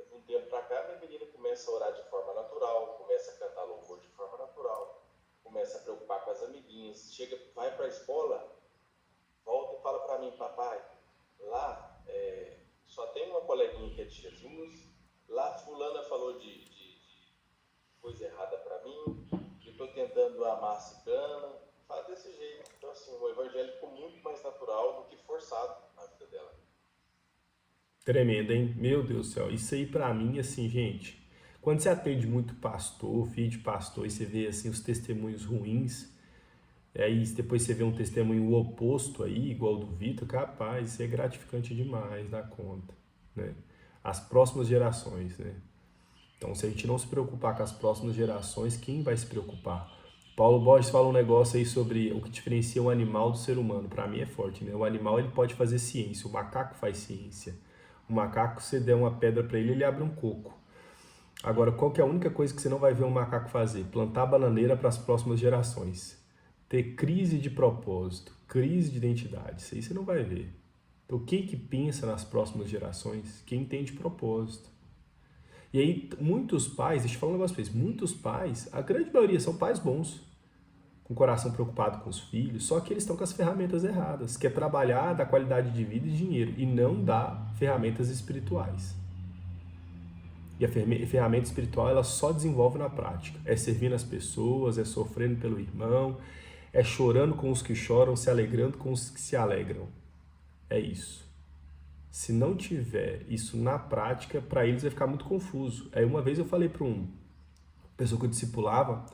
de um tempo para cá, minha menina começa a orar de forma natural, começa a cantar louvor de forma natural, começa a preocupar com as amiguinhas, vai para a escola, volta e fala para mim, papai, lá só tem uma coleguinha que é de Jesus, lá fulana falou de coisa errada para mim, eu estou tentando amar a cigana, fala desse jeito. Então assim, o evangelho ficou muito mais natural do que forçado na vida dela. Tremendo, hein? Meu Deus do céu. Isso aí pra mim, assim, gente, quando você atende muito pastor, filho de pastor, e você vê, assim, os testemunhos ruins, aí depois você vê um testemunho oposto aí, igual do Vitor, capaz, isso é gratificante demais, dá conta, né? As próximas gerações, né? Então, se a gente não se preocupar com as próximas gerações, quem vai se preocupar? Paulo Borges fala um negócio aí sobre o que diferencia um animal do ser humano. Para mim é forte, né? O animal ele pode fazer ciência, o macaco faz ciência. O macaco, se der uma pedra para ele abre um coco. Agora, qual que é a única coisa que você não vai ver um macaco fazer? Plantar bananeira para as próximas gerações. Ter crise de propósito, crise de identidade. Isso aí você não vai ver. Então, quem que pensa nas próximas gerações? Quem entende propósito. E aí, muitos pais, deixa eu falar um negócio pra vocês, muitos pais, a grande maioria são pais bons, com o coração preocupado com os filhos, só que eles estão com as ferramentas erradas, que é trabalhar, dar qualidade de vida e dinheiro, e não dar ferramentas espirituais. E a ferramenta espiritual, ela só desenvolve na prática. É servindo as pessoas, é sofrendo pelo irmão, é chorando com os que choram, se alegrando com os que se alegram. É isso. Se não tiver isso na prática, para eles vai ficar muito confuso. Aí uma vez eu falei para uma pessoa que eu discipulava,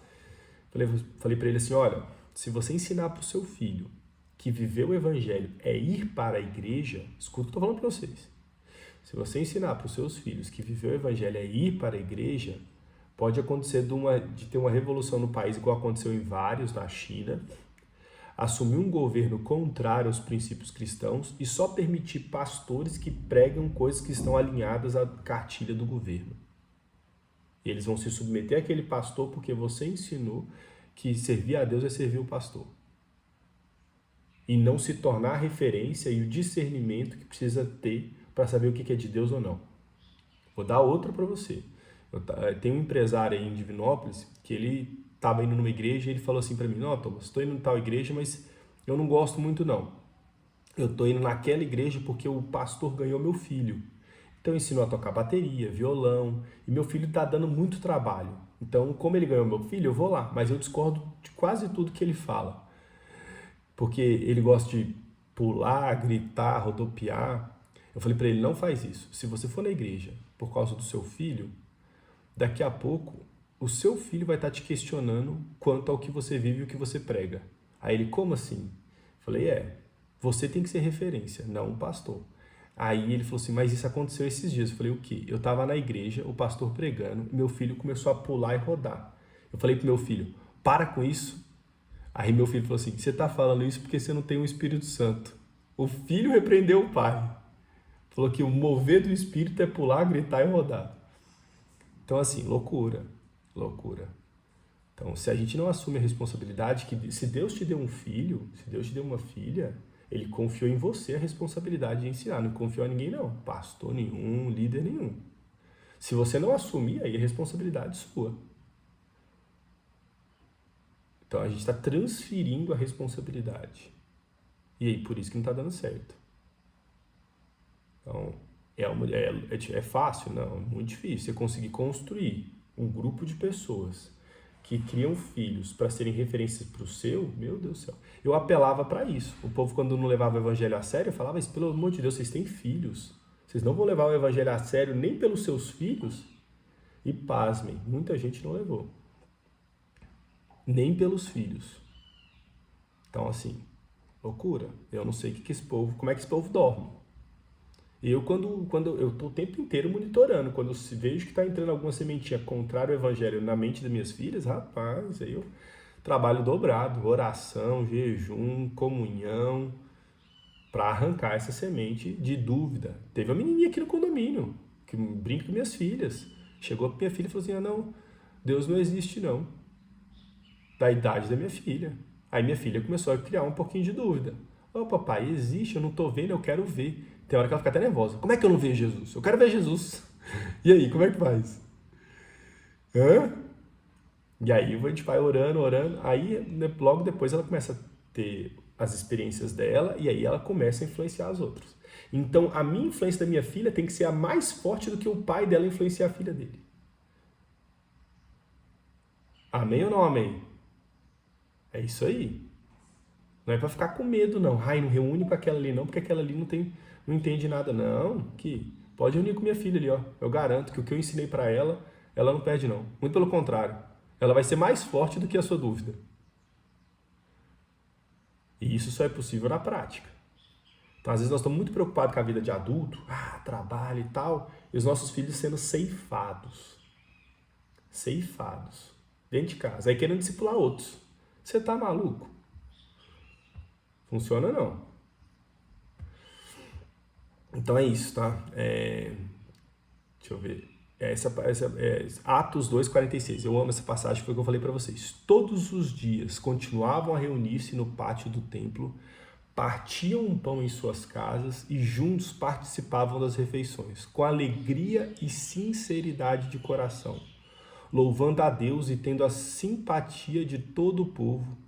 falei para ele assim, olha, se você ensinar para o seu filho que viver o evangelho é ir para a igreja, escuta o que eu estou falando para vocês. Se você ensinar para os seus filhos que viver o evangelho é ir para a igreja, Pode acontecer de ter uma revolução no país, igual aconteceu em vários na China, assumir um governo contrário aos princípios cristãos e só permitir pastores que pregam coisas que estão alinhadas à cartilha do governo. E eles vão se submeter àquele pastor porque você ensinou que servir a Deus é servir o pastor. E não se tornar a referência e o discernimento que precisa ter para saber o que é de Deus ou não. Vou dar outra para você. Tem um empresário aí em Divinópolis que ele estava indo numa igreja e ele falou assim para mim: não, Thomas, estou indo em tal igreja, mas eu não gosto muito não. Eu estou indo naquela igreja porque o pastor ganhou meu filho. Então ensinou a tocar bateria, violão, e meu filho está dando muito trabalho. Então, como ele ganhou meu filho, eu vou lá, mas eu discordo de quase tudo que ele fala. Porque ele gosta de pular, gritar, rodopiar. Eu falei para ele: não faz isso. Se você for na igreja por causa do seu filho, daqui a pouco o seu filho vai estar te questionando quanto ao que você vive e o que você prega. Aí ele: como assim? Eu falei: você tem que ser referência, não o pastor. Aí ele falou assim: mas isso aconteceu esses dias. Eu falei: o quê? Eu estava na igreja, o pastor pregando, e meu filho começou a pular e rodar. Eu falei pro meu filho: para com isso. Aí meu filho falou assim: você está falando isso porque você não tem o Espírito Santo. O filho repreendeu o pai. Falou que o mover do Espírito é pular, gritar e rodar. Então assim, loucura. Então, se a gente não assume a responsabilidade, que se Deus te deu um filho, se Deus te deu uma filha, Ele confiou em você a responsabilidade de ensinar, não confiou a ninguém não, pastor nenhum, líder nenhum. Se você não assumir, aí é responsabilidade sua. Então, a gente está transferindo a responsabilidade. E aí, por isso que não está dando certo. Então, é fácil? Não, é muito difícil. Você conseguir construir um grupo de pessoas que criam filhos para serem referências para o seu, meu Deus do céu. Eu apelava para isso. O povo, quando não levava o evangelho a sério, falava: mas pelo amor de Deus, vocês têm filhos. Vocês não vão levar o evangelho a sério nem pelos seus filhos? E pasmem, muita gente não levou. Nem pelos filhos. Então, assim, loucura. Eu não sei como é que esse povo dorme. Eu, quando eu estou o tempo inteiro monitorando, quando eu vejo que está entrando alguma sementinha contrária ao evangelho na mente das minhas filhas, rapaz, aí eu trabalho dobrado, oração, jejum, comunhão, para arrancar essa semente de dúvida. Teve uma menininha aqui no condomínio, que brinca com minhas filhas. Chegou para minha filha e falou assim: não, Deus não existe não. Da idade da minha filha. Aí minha filha começou a criar um pouquinho de dúvida. Papai, existe, eu não estou vendo, eu quero ver. Tem hora que ela fica até nervosa. Como é que eu não vejo Jesus? Eu quero ver Jesus. E aí, como é que faz? E aí a gente vai orando. Aí logo depois ela começa a ter as experiências dela e aí ela começa a influenciar as outras. Então a minha influência da minha filha tem que ser a mais forte do que o pai dela influenciar a filha dele. Amém ou não amém? É isso aí. Não é para ficar com medo, não. Ai, não reúne com aquela ali, não, porque aquela ali não entende nada, não. Que pode reunir com minha filha ali, ó. Eu garanto que o que eu ensinei para ela, ela não perde, não. Muito pelo contrário. Ela vai ser mais forte do que a sua dúvida. E isso só é possível na prática. Então, às vezes, nós estamos muito preocupados com a vida de adulto, trabalho e tal, e os nossos filhos sendo ceifados. Dentro de casa. Aí querendo discipular outros. Você tá maluco? Funciona não. Então é isso, tá? Deixa eu ver. Atos 2,46. Eu amo essa passagem, foi o que eu falei para vocês. Todos os dias continuavam a reunir-se no pátio do templo, partiam um pão em suas casas e juntos participavam das refeições, com alegria e sinceridade de coração, louvando a Deus e tendo a simpatia de todo o povo.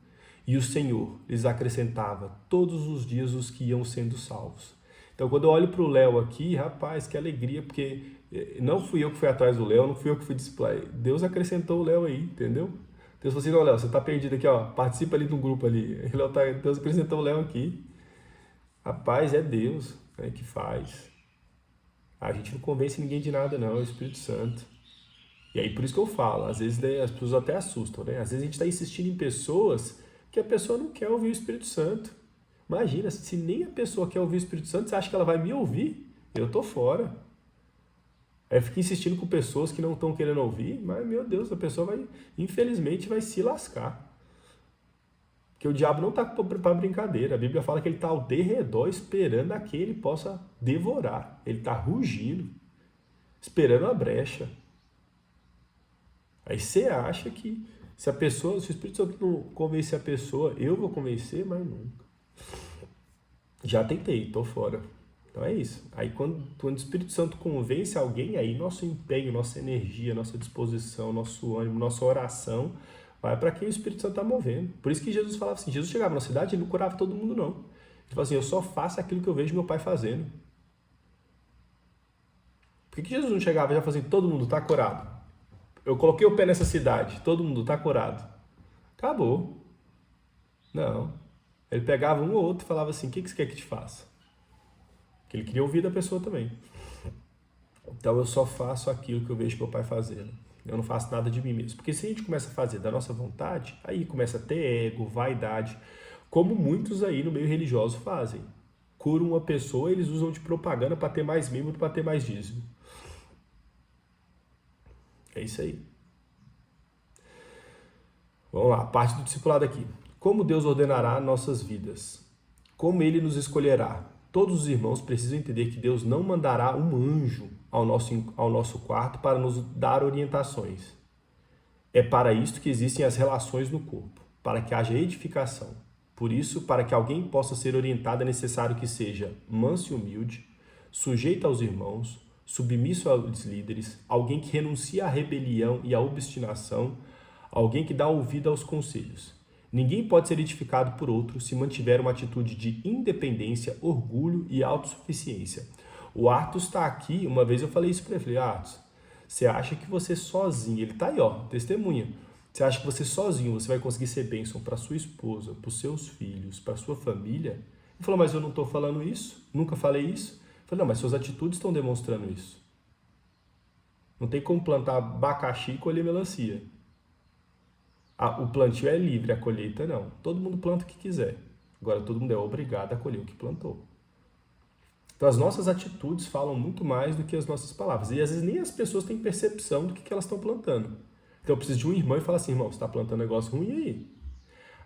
E o Senhor lhes acrescentava todos os dias os que iam sendo salvos. Então, quando eu olho para o Léo aqui, rapaz, que alegria, porque não fui eu que fui atrás do Léo, não fui eu que fui discipular. Deus acrescentou o Léo aí, entendeu? Deus falou assim: não, Léo, você está perdido aqui, ó, participa ali de um grupo ali. Deus acrescentou o Léo aqui. Rapaz, é Deus, né, que faz. A gente não convence ninguém de nada, não, é o Espírito Santo. E aí, por isso que eu falo, às vezes as pessoas até assustam, né? Às vezes a gente está insistindo em pessoas que a pessoa não quer ouvir o Espírito Santo. Imagina, se nem a pessoa quer ouvir o Espírito Santo, você acha que ela vai me ouvir? Eu tô fora. Aí fica insistindo com pessoas que não estão querendo ouvir, mas, meu Deus, a pessoa vai, infelizmente, vai se lascar. Porque o diabo não está para brincadeira. A Bíblia fala que ele está ao derredor esperando a quem ele possa devorar. Ele está rugindo, esperando a brecha. Aí você acha que se o Espírito Santo não convencer a pessoa, eu vou convencer, mas nunca. Já tentei, tô fora. Então é isso. Aí quando o Espírito Santo convence alguém, aí nosso empenho, nossa energia, nossa disposição, nosso ânimo, nossa oração vai para quem o Espírito Santo está movendo. Por isso que Jesus falava assim, Jesus chegava na cidade e ele não curava todo mundo não. Ele falava assim, eu só faço aquilo que eu vejo meu pai fazendo. Por que Jesus não chegava e já fazia assim, todo mundo está curado? Eu coloquei o pé nessa cidade, todo mundo está curado. Acabou. Não. Ele pegava um ou outro e falava assim, o que você quer que te faça? Porque ele queria ouvir da pessoa também. Então eu só faço aquilo que eu vejo meu pai fazendo. Eu não faço nada de mim mesmo. Porque se a gente começa a fazer da nossa vontade, aí começa a ter ego, vaidade, como muitos aí no meio religioso fazem. Curam uma pessoa, eles usam de propaganda para ter mais membro, para ter mais dízimo. É isso aí. Vamos lá, parte do discipulado aqui. Como Deus ordenará nossas vidas? Como Ele nos escolherá? Todos os irmãos precisam entender que Deus não mandará um anjo ao nosso quarto para nos dar orientações. É para isto que existem as relações no corpo, para que haja edificação. Por isso, para que alguém possa ser orientado, é necessário que seja manso e humilde, sujeito aos irmãos, submisso aos líderes, alguém que renuncia à rebelião e à obstinação, alguém que dá ouvido aos conselhos. Ninguém pode ser edificado por outro se mantiver uma atitude de independência, orgulho e autossuficiência. O Arthur está aqui, uma vez eu falei isso para ele, falei, Arthur, você acha que você sozinho, ele está aí, ó, testemunha, você acha que você sozinho você vai conseguir ser bênção para sua esposa, para os seus filhos, para sua família? Ele falou, mas eu não estou falando isso, nunca falei isso. Eu falei, não, mas suas atitudes estão demonstrando isso. Não tem como plantar abacaxi e colher melancia. O plantio é livre, a colheita não. Todo mundo planta o que quiser. Agora todo mundo é obrigado a colher o que plantou. Então as nossas atitudes falam muito mais do que as nossas palavras. E às vezes nem as pessoas têm percepção do que elas estão plantando. Então eu preciso de um irmão e falar assim, irmão, você está plantando um negócio ruim aí.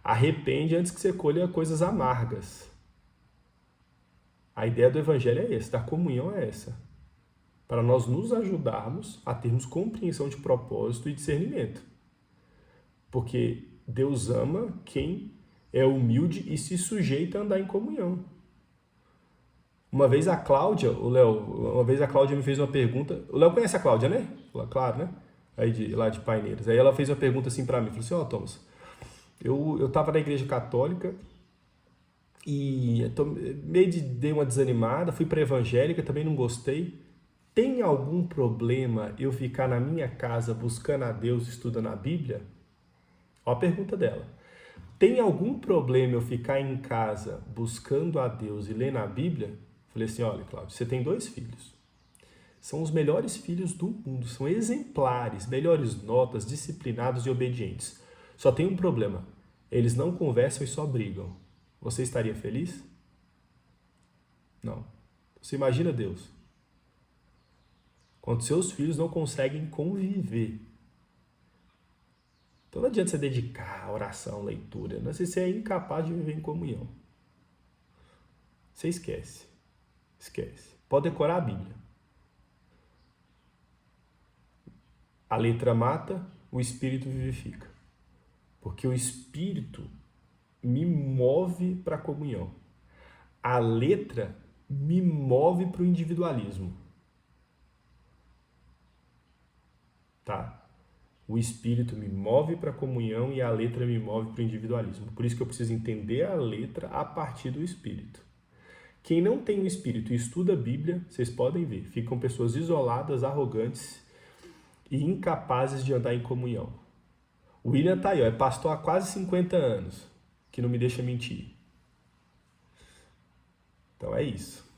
Arrepende antes que você colha coisas amargas. A ideia do evangelho é essa, da comunhão é essa. Para nós nos ajudarmos a termos compreensão de propósito e discernimento. Porque Deus ama quem é humilde e se sujeita a andar em comunhão. Uma vez a Cláudia me fez uma pergunta. O Léo conhece a Cláudia, né? Claro, né? Lá de Paineiras. Aí ela fez uma pergunta assim para mim. Falou assim, Thomas, eu estava na igreja católica e dei uma desanimada, fui para a evangélica, também não gostei. Tem algum problema eu ficar na minha casa buscando a Deus, estudando a Bíblia? Olha a pergunta dela. Tem algum problema eu ficar em casa buscando a Deus e lendo a Bíblia? Falei assim, olha, Cláudio, você tem 2 filhos. São os melhores filhos do mundo, são exemplares, melhores notas, disciplinados e obedientes. Só tem um problema, eles não conversam e só brigam. Você estaria feliz? Não. Você imagina Deus. Quando seus filhos não conseguem conviver. Então não adianta você dedicar a oração, leitura. Não sei se você é incapaz de viver em comunhão. Você esquece. Esquece. Pode decorar a Bíblia. A letra mata, o Espírito vivifica. Porque o Espírito me move para a comunhão. A letra me move para o individualismo. Tá? O Espírito me move para a comunhão e a letra me move para o individualismo. Por isso que eu preciso entender a letra a partir do Espírito. Quem não tem o Espírito e estuda a Bíblia, vocês podem ver, ficam pessoas isoladas, arrogantes e incapazes de andar em comunhão. O William tá aí, ó, é pastor há quase 50 anos, que não me deixa mentir. Então é isso.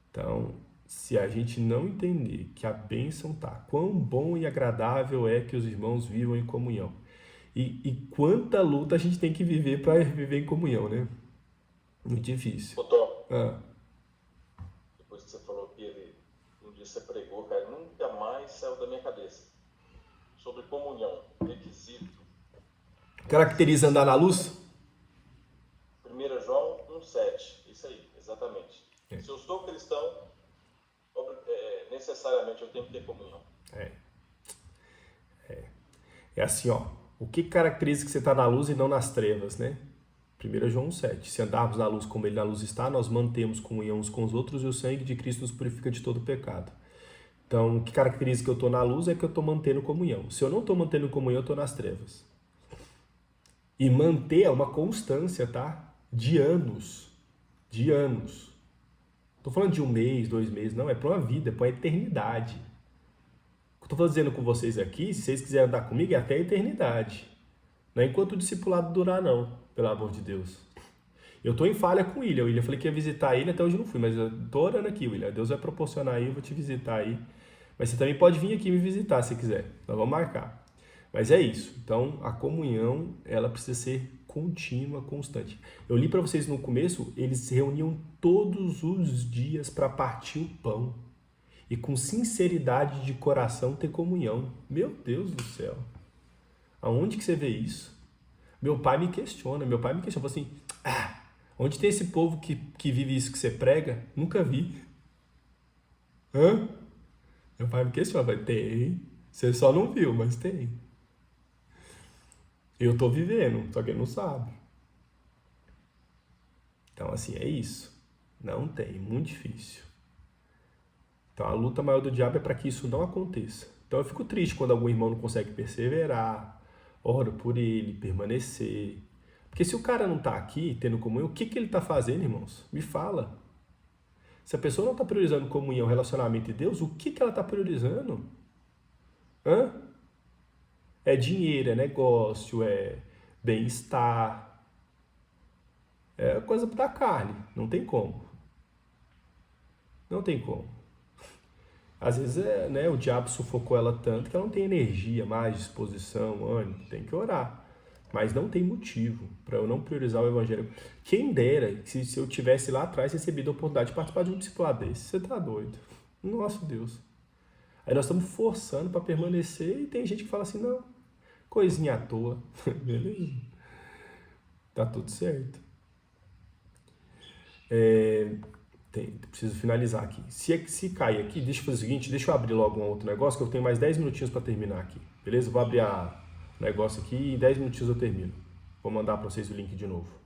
Então, se a gente não entender que a bênção tá, quão bom e agradável é que os irmãos vivam em comunhão. E quanta luta a gente tem que viver para viver em comunhão, né? Muito difícil. Ô, Tom, Ah, depois que você falou que ele um dia você pregou, cara, nunca mais saiu da minha cabeça. Sobre comunhão, requisito. Caracteriza andar na luz? 1 João 1,7. Isso aí, exatamente. Se eu sou cristão, necessariamente eu tenho que ter comunhão. É assim, ó. O que caracteriza que você está na luz e não nas trevas, né? 1 João 7. Se andarmos na luz como ele na luz está, nós mantemos comunhão uns com os outros e o sangue de Cristo nos purifica de todo pecado. Então, o que caracteriza que eu estou na luz é que eu estou mantendo comunhão. Se eu não estou mantendo comunhão, eu estou nas trevas. E manter é uma constância, tá? De anos. De anos. Estou falando de 1 mês, 2 meses, não. É para uma vida, é para uma eternidade. O que eu estou fazendo com vocês aqui, se vocês quiserem andar comigo, é até a eternidade. Não é enquanto o discipulado durar, não. Pelo amor de Deus. Eu estou em falha com o William. O William falei que ia visitar ele, até hoje não fui. Mas eu estou orando aqui, William. Deus vai proporcionar aí, eu vou te visitar aí. Mas você também pode vir aqui me visitar se quiser. Nós vamos marcar. Mas é isso. Então, a comunhão, ela precisa ser contínua, constante. Eu li para vocês no começo, eles se reuniam todos os dias para partir o pão. E com sinceridade de coração ter comunhão. Meu Deus do céu. Aonde que você vê isso? Meu pai me questiona. Falou assim, onde tem esse povo que vive isso que você prega? Nunca vi. Hã? Meu pai me questiona. Tem. Você só não viu, mas tem. Eu tô vivendo, só que ele não sabe. Então, assim, é isso. Não tem, muito difícil. Então, a luta maior do diabo é para que isso não aconteça. Então, eu fico triste quando algum irmão não consegue perseverar, oro por ele, permanecer. Porque se o cara não tá aqui, tendo comunhão, o que ele tá fazendo, irmãos? Me fala. Se a pessoa não tá priorizando comunhão, relacionamento e Deus, o que ela tá priorizando? Hã? É dinheiro, é negócio, é bem-estar. É coisa da carne. Não tem como. Não tem como. Às vezes o diabo sufocou ela tanto que ela não tem energia mais, disposição, ânimo. Tem que orar. Mas não tem motivo para eu não priorizar o evangelho. Quem dera se eu tivesse lá atrás recebido a oportunidade de participar de um discipulado desse. Você tá doido. Nossa Deus. Aí nós estamos forçando para permanecer e tem gente que fala assim, não, coisinha à toa. Beleza. Tá tudo certo. Preciso finalizar aqui. Se cair aqui, deixa eu fazer o seguinte, deixa eu abrir logo um outro negócio, que eu tenho mais 10 minutinhos para terminar aqui. Beleza? Vou abrir o negócio aqui e em 10 minutinhos eu termino. Vou mandar para vocês o link de novo.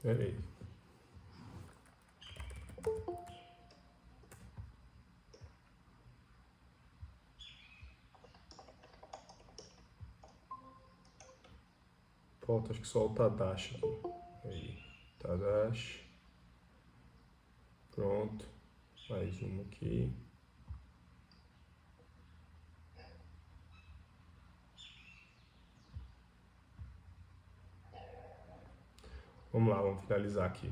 Pera aí. Falta, acho que só o Tadashi aqui. Aí, Tadashi. Pronto. Mais um aqui. Vamos lá, vamos finalizar aqui.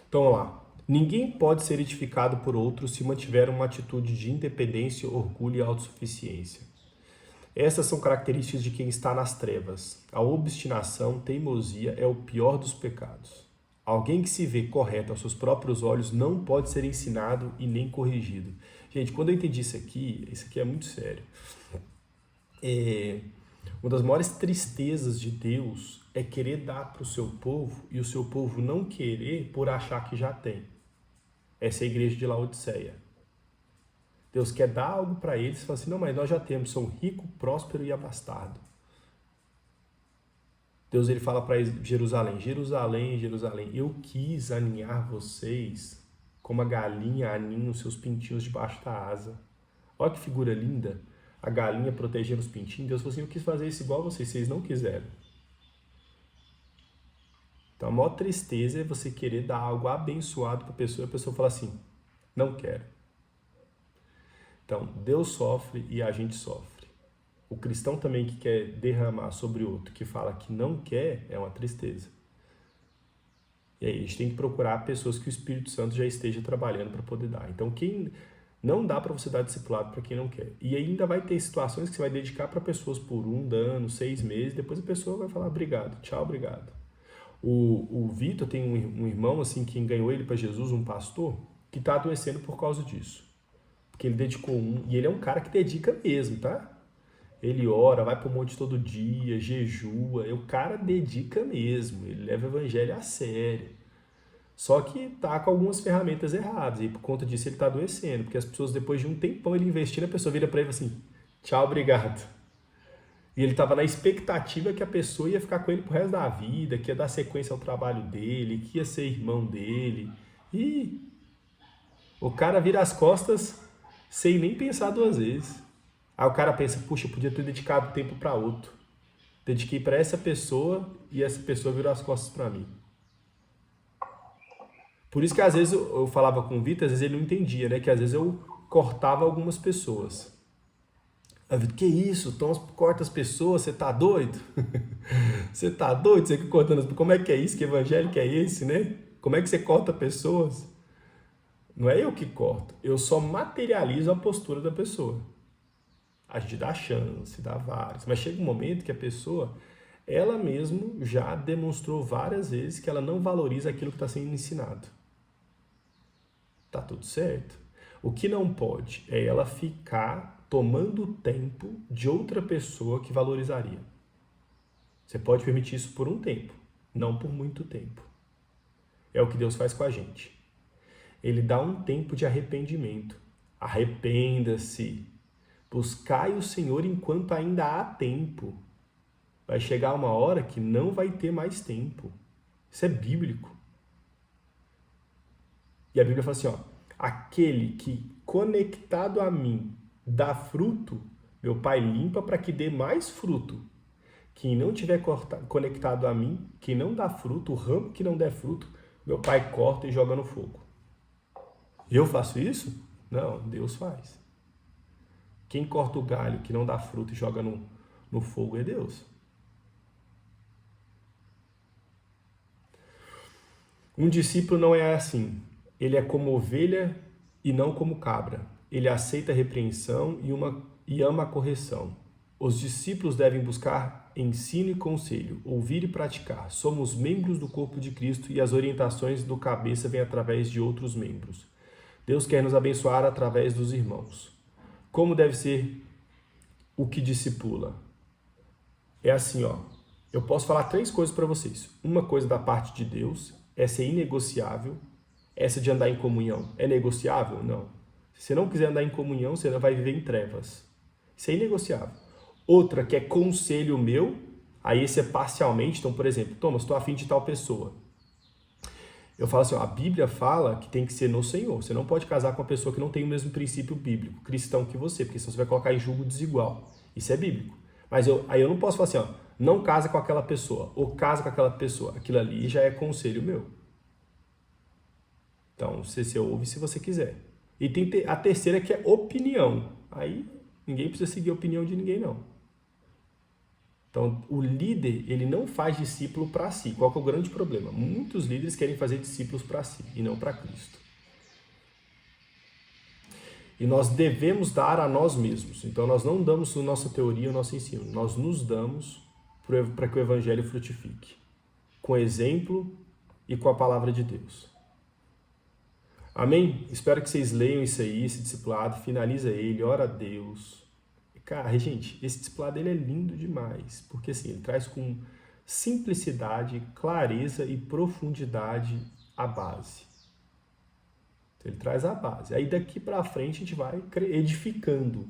Então, vamos lá. Ninguém pode ser edificado por outro se mantiver uma atitude de independência, orgulho e autossuficiência. Essas são características de quem está nas trevas. A obstinação, teimosia é o pior dos pecados. Alguém que se vê correto aos seus próprios olhos não pode ser ensinado e nem corrigido. Gente, quando eu entendi isso aqui é muito sério. Uma das maiores tristezas de Deus é querer dar para o seu povo e o seu povo não querer por achar que já tem. Essa é a igreja de Laodiceia. Deus quer dar algo para eles e fala assim, não, mas nós já temos, são rico, próspero e abastado. Deus ele fala para Jerusalém, Jerusalém, Jerusalém, eu quis aninhar vocês como a galinha aninha os seus pintinhos debaixo da asa. Olha que figura linda, a galinha protegendo os pintinhos. Deus falou assim, eu quis fazer isso igual a vocês não quiseram. Então a maior tristeza é você querer dar algo abençoado para a pessoa e a pessoa fala assim, não quero. Então Deus sofre e a gente sofre. O cristão também que quer derramar sobre o outro, que fala que não quer, é uma tristeza. E aí a gente tem que procurar pessoas que o Espírito Santo já esteja trabalhando para poder dar. Então quem não dá para você dar discipulado para quem não quer. E ainda vai ter situações que você vai dedicar para pessoas por 1 ano, 6 meses, depois a pessoa vai falar obrigado, tchau, obrigado. O Vitor tem um irmão assim que ganhou ele para Jesus, um pastor, que está adoecendo por causa disso. Porque ele dedicou e ele é um cara que dedica mesmo, tá? Ele ora, vai para o monte todo dia, jejua, o cara dedica mesmo, ele leva o evangelho a sério. Só que tá com algumas ferramentas erradas, e por conta disso ele tá adoecendo, porque as pessoas depois de um tempão ele investindo, a pessoa vira para ele assim, tchau, obrigado. E ele tava na expectativa que a pessoa ia ficar com ele pro resto da vida, que ia dar sequência ao trabalho dele, que ia ser irmão dele. E o cara vira as costas sem nem pensar 2 vezes. Aí o cara pensa, puxa, eu podia ter dedicado tempo para outro. Dediquei para essa pessoa e essa pessoa virou as costas para mim. Por isso que às vezes eu falava com o Vitor, às vezes ele não entendia, né? Que às vezes eu cortava algumas pessoas. Aí o Vitor, que isso? Então corta as pessoas, você tá doido? Você tá doido? Você que cortando as pessoas? Como é que é isso? Que evangelho que é esse, né? Como é que você corta pessoas? Não é eu que corto, eu só materializo a postura da pessoa. A gente dá chance, dá várias, mas chega um momento que a pessoa, ela mesmo já demonstrou várias vezes que ela não valoriza aquilo que está sendo ensinado. Tá tudo certo. O que não pode é ela ficar tomando o tempo de outra pessoa que valorizaria. Você pode permitir isso por um tempo, não por muito tempo. É o que Deus faz com a gente. Ele dá um tempo de arrependimento. Arrependa-se. Buscai o Senhor enquanto ainda há tempo. Vai chegar uma hora que não vai ter mais tempo. Isso é bíblico. E a Bíblia fala assim, ó, aquele que conectado a mim dá fruto, meu Pai limpa para que dê mais fruto. Quem não tiver conectado a mim, quem não dá fruto, o ramo que não der fruto, meu Pai corta e joga no fogo. Eu faço isso? Não, Deus faz. Quem corta o galho que não dá fruto e joga no fogo é Deus. Um discípulo não é assim. Ele é como ovelha e não como cabra. Ele aceita a repreensão e ama a correção. Os discípulos devem buscar ensino e conselho, ouvir e praticar. Somos membros do corpo de Cristo e as orientações do cabeça vêm através de outros membros. Deus quer nos abençoar através dos irmãos. Como deve ser o que discipula? É assim, ó. Eu posso falar 3 coisas para vocês. Uma coisa da parte de Deus, essa é inegociável. Essa de andar em comunhão é negociável? Não. Se você não quiser andar em comunhão, você vai viver em trevas. Isso é inegociável. Outra que é conselho meu, aí esse é parcialmente. Então, por exemplo, Thomas, estou afim de tal pessoa. Eu falo assim, ó, a Bíblia fala que tem que ser no Senhor. Você não pode casar com uma pessoa que não tem o mesmo princípio bíblico, cristão que você, porque senão você vai colocar em julgo desigual. Isso é bíblico. Mas aí eu não posso falar assim, ó, não casa com aquela pessoa, ou casa com aquela pessoa. Aquilo ali já é conselho meu. Então, você ouve se você quiser. E tem a terceira que é opinião. Aí, ninguém precisa seguir a opinião de ninguém, não. Então, o líder, ele não faz discípulo para si. Qual que é o grande problema? Muitos líderes querem fazer discípulos para si e não para Cristo. E nós devemos dar a nós mesmos. Então, nós não damos a nossa teoria, o nosso ensino. Nós nos damos para que o evangelho frutifique. Com exemplo e com a palavra de Deus. Amém? Espero que vocês leiam isso aí, esse discipulado, finaliza ele, ora a Deus. Cara, gente, esse discipulado ele é lindo demais, porque assim, ele traz com simplicidade, clareza e profundidade a base. Então, ele traz a base. Aí daqui para frente a gente vai edificando.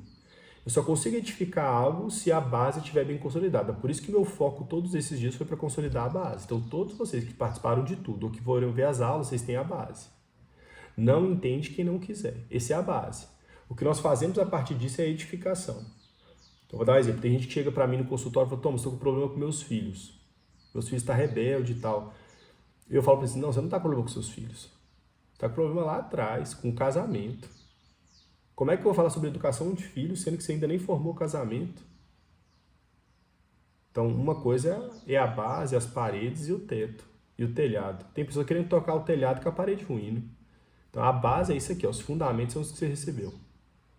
Eu só consigo edificar algo se a base estiver bem consolidada. Por isso que meu foco todos esses dias foi para consolidar a base. Então, todos vocês que participaram de tudo ou que foram ver as aulas, vocês têm a base. Não entende quem não quiser. Essa é a base. O que nós fazemos a partir disso é a edificação. Então, vou dar um exemplo. Tem gente que chega para mim no consultório e fala, Tom, estou com problema com meus filhos. Meus filhos estão rebeldes e tal. E eu falo para eles, não, você não está com problema com seus filhos. Está com problema lá atrás, com o casamento. Como é que eu vou falar sobre educação de filhos, sendo que você ainda nem formou casamento? Então, uma coisa é a base, as paredes e o teto, e o telhado. Tem pessoas querendo tocar o telhado com a parede ruim, né? Então, a base é isso aqui, ó, os fundamentos são os que você recebeu.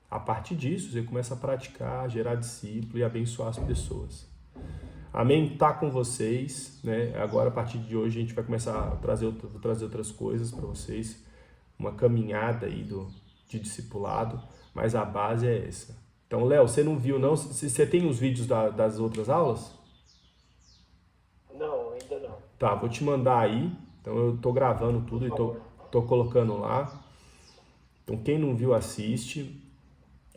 A partir disso, você começa a praticar, gerar discípulo e abençoar as pessoas. Amém? Tá com vocês, né? Agora, a partir de hoje, a gente vai começar a trazer outras coisas para vocês. Uma caminhada aí de discipulado, mas a base é essa. Então, Léo, você não viu não? Você tem os vídeos das outras aulas? Não, ainda não. Tá, vou te mandar aí. Então eu tô gravando tudo e tô colocando lá. Então quem não viu, assiste.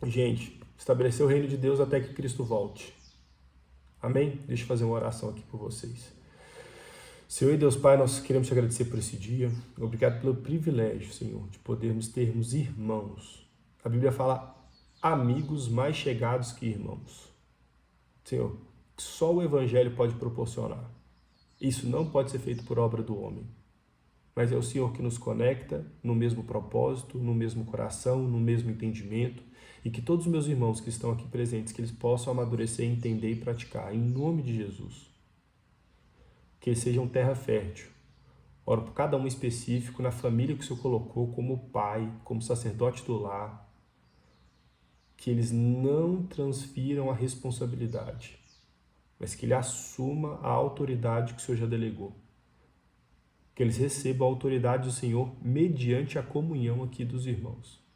Gente, estabelecer o reino de Deus até que Cristo volte. Amém? Deixa eu fazer uma oração aqui por vocês. Senhor e Deus Pai, nós queremos te agradecer por esse dia. Obrigado pelo privilégio, Senhor, de podermos termos irmãos. A Bíblia fala amigos mais chegados que irmãos. Senhor, só o Evangelho pode proporcionar. Isso não pode ser feito por obra do homem. Mas é o Senhor que nos conecta no mesmo propósito, no mesmo coração, no mesmo entendimento. E que todos os meus irmãos que estão aqui presentes, que eles possam amadurecer, entender e praticar. Em nome de Jesus. Que eles sejam terra fértil. Oro por cada um específico, na família que o Senhor colocou, como pai, como sacerdote do lar. Que eles não transfiram a responsabilidade, mas que ele assuma a autoridade que o Senhor já delegou. Que eles recebam a autoridade do Senhor mediante a comunhão aqui dos irmãos.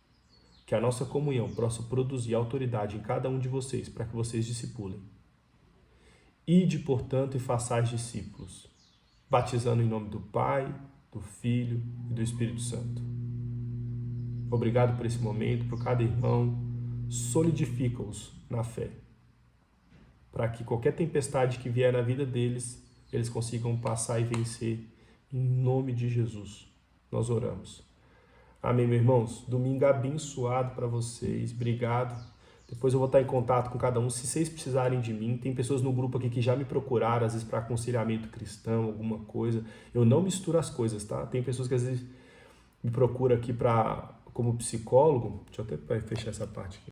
Que a nossa comunhão possa produzir autoridade em cada um de vocês, para que vocês discipulem. Ide, portanto, e façais discípulos, batizando em nome do Pai, do Filho e do Espírito Santo. Obrigado por esse momento, por cada irmão. Solidifica-os na fé, para que qualquer tempestade que vier na vida deles, eles consigam passar e vencer. Em nome de Jesus, nós oramos. Amém, meus irmãos? Domingo abençoado para vocês. Obrigado. Depois eu vou estar em contato com cada um. Se vocês precisarem de mim, tem pessoas no grupo aqui que já me procuraram, às vezes para aconselhamento cristão, alguma coisa. Eu não misturo as coisas, tá? Tem pessoas que às vezes me procuram aqui como psicólogo. Deixa eu até fechar essa parte aqui.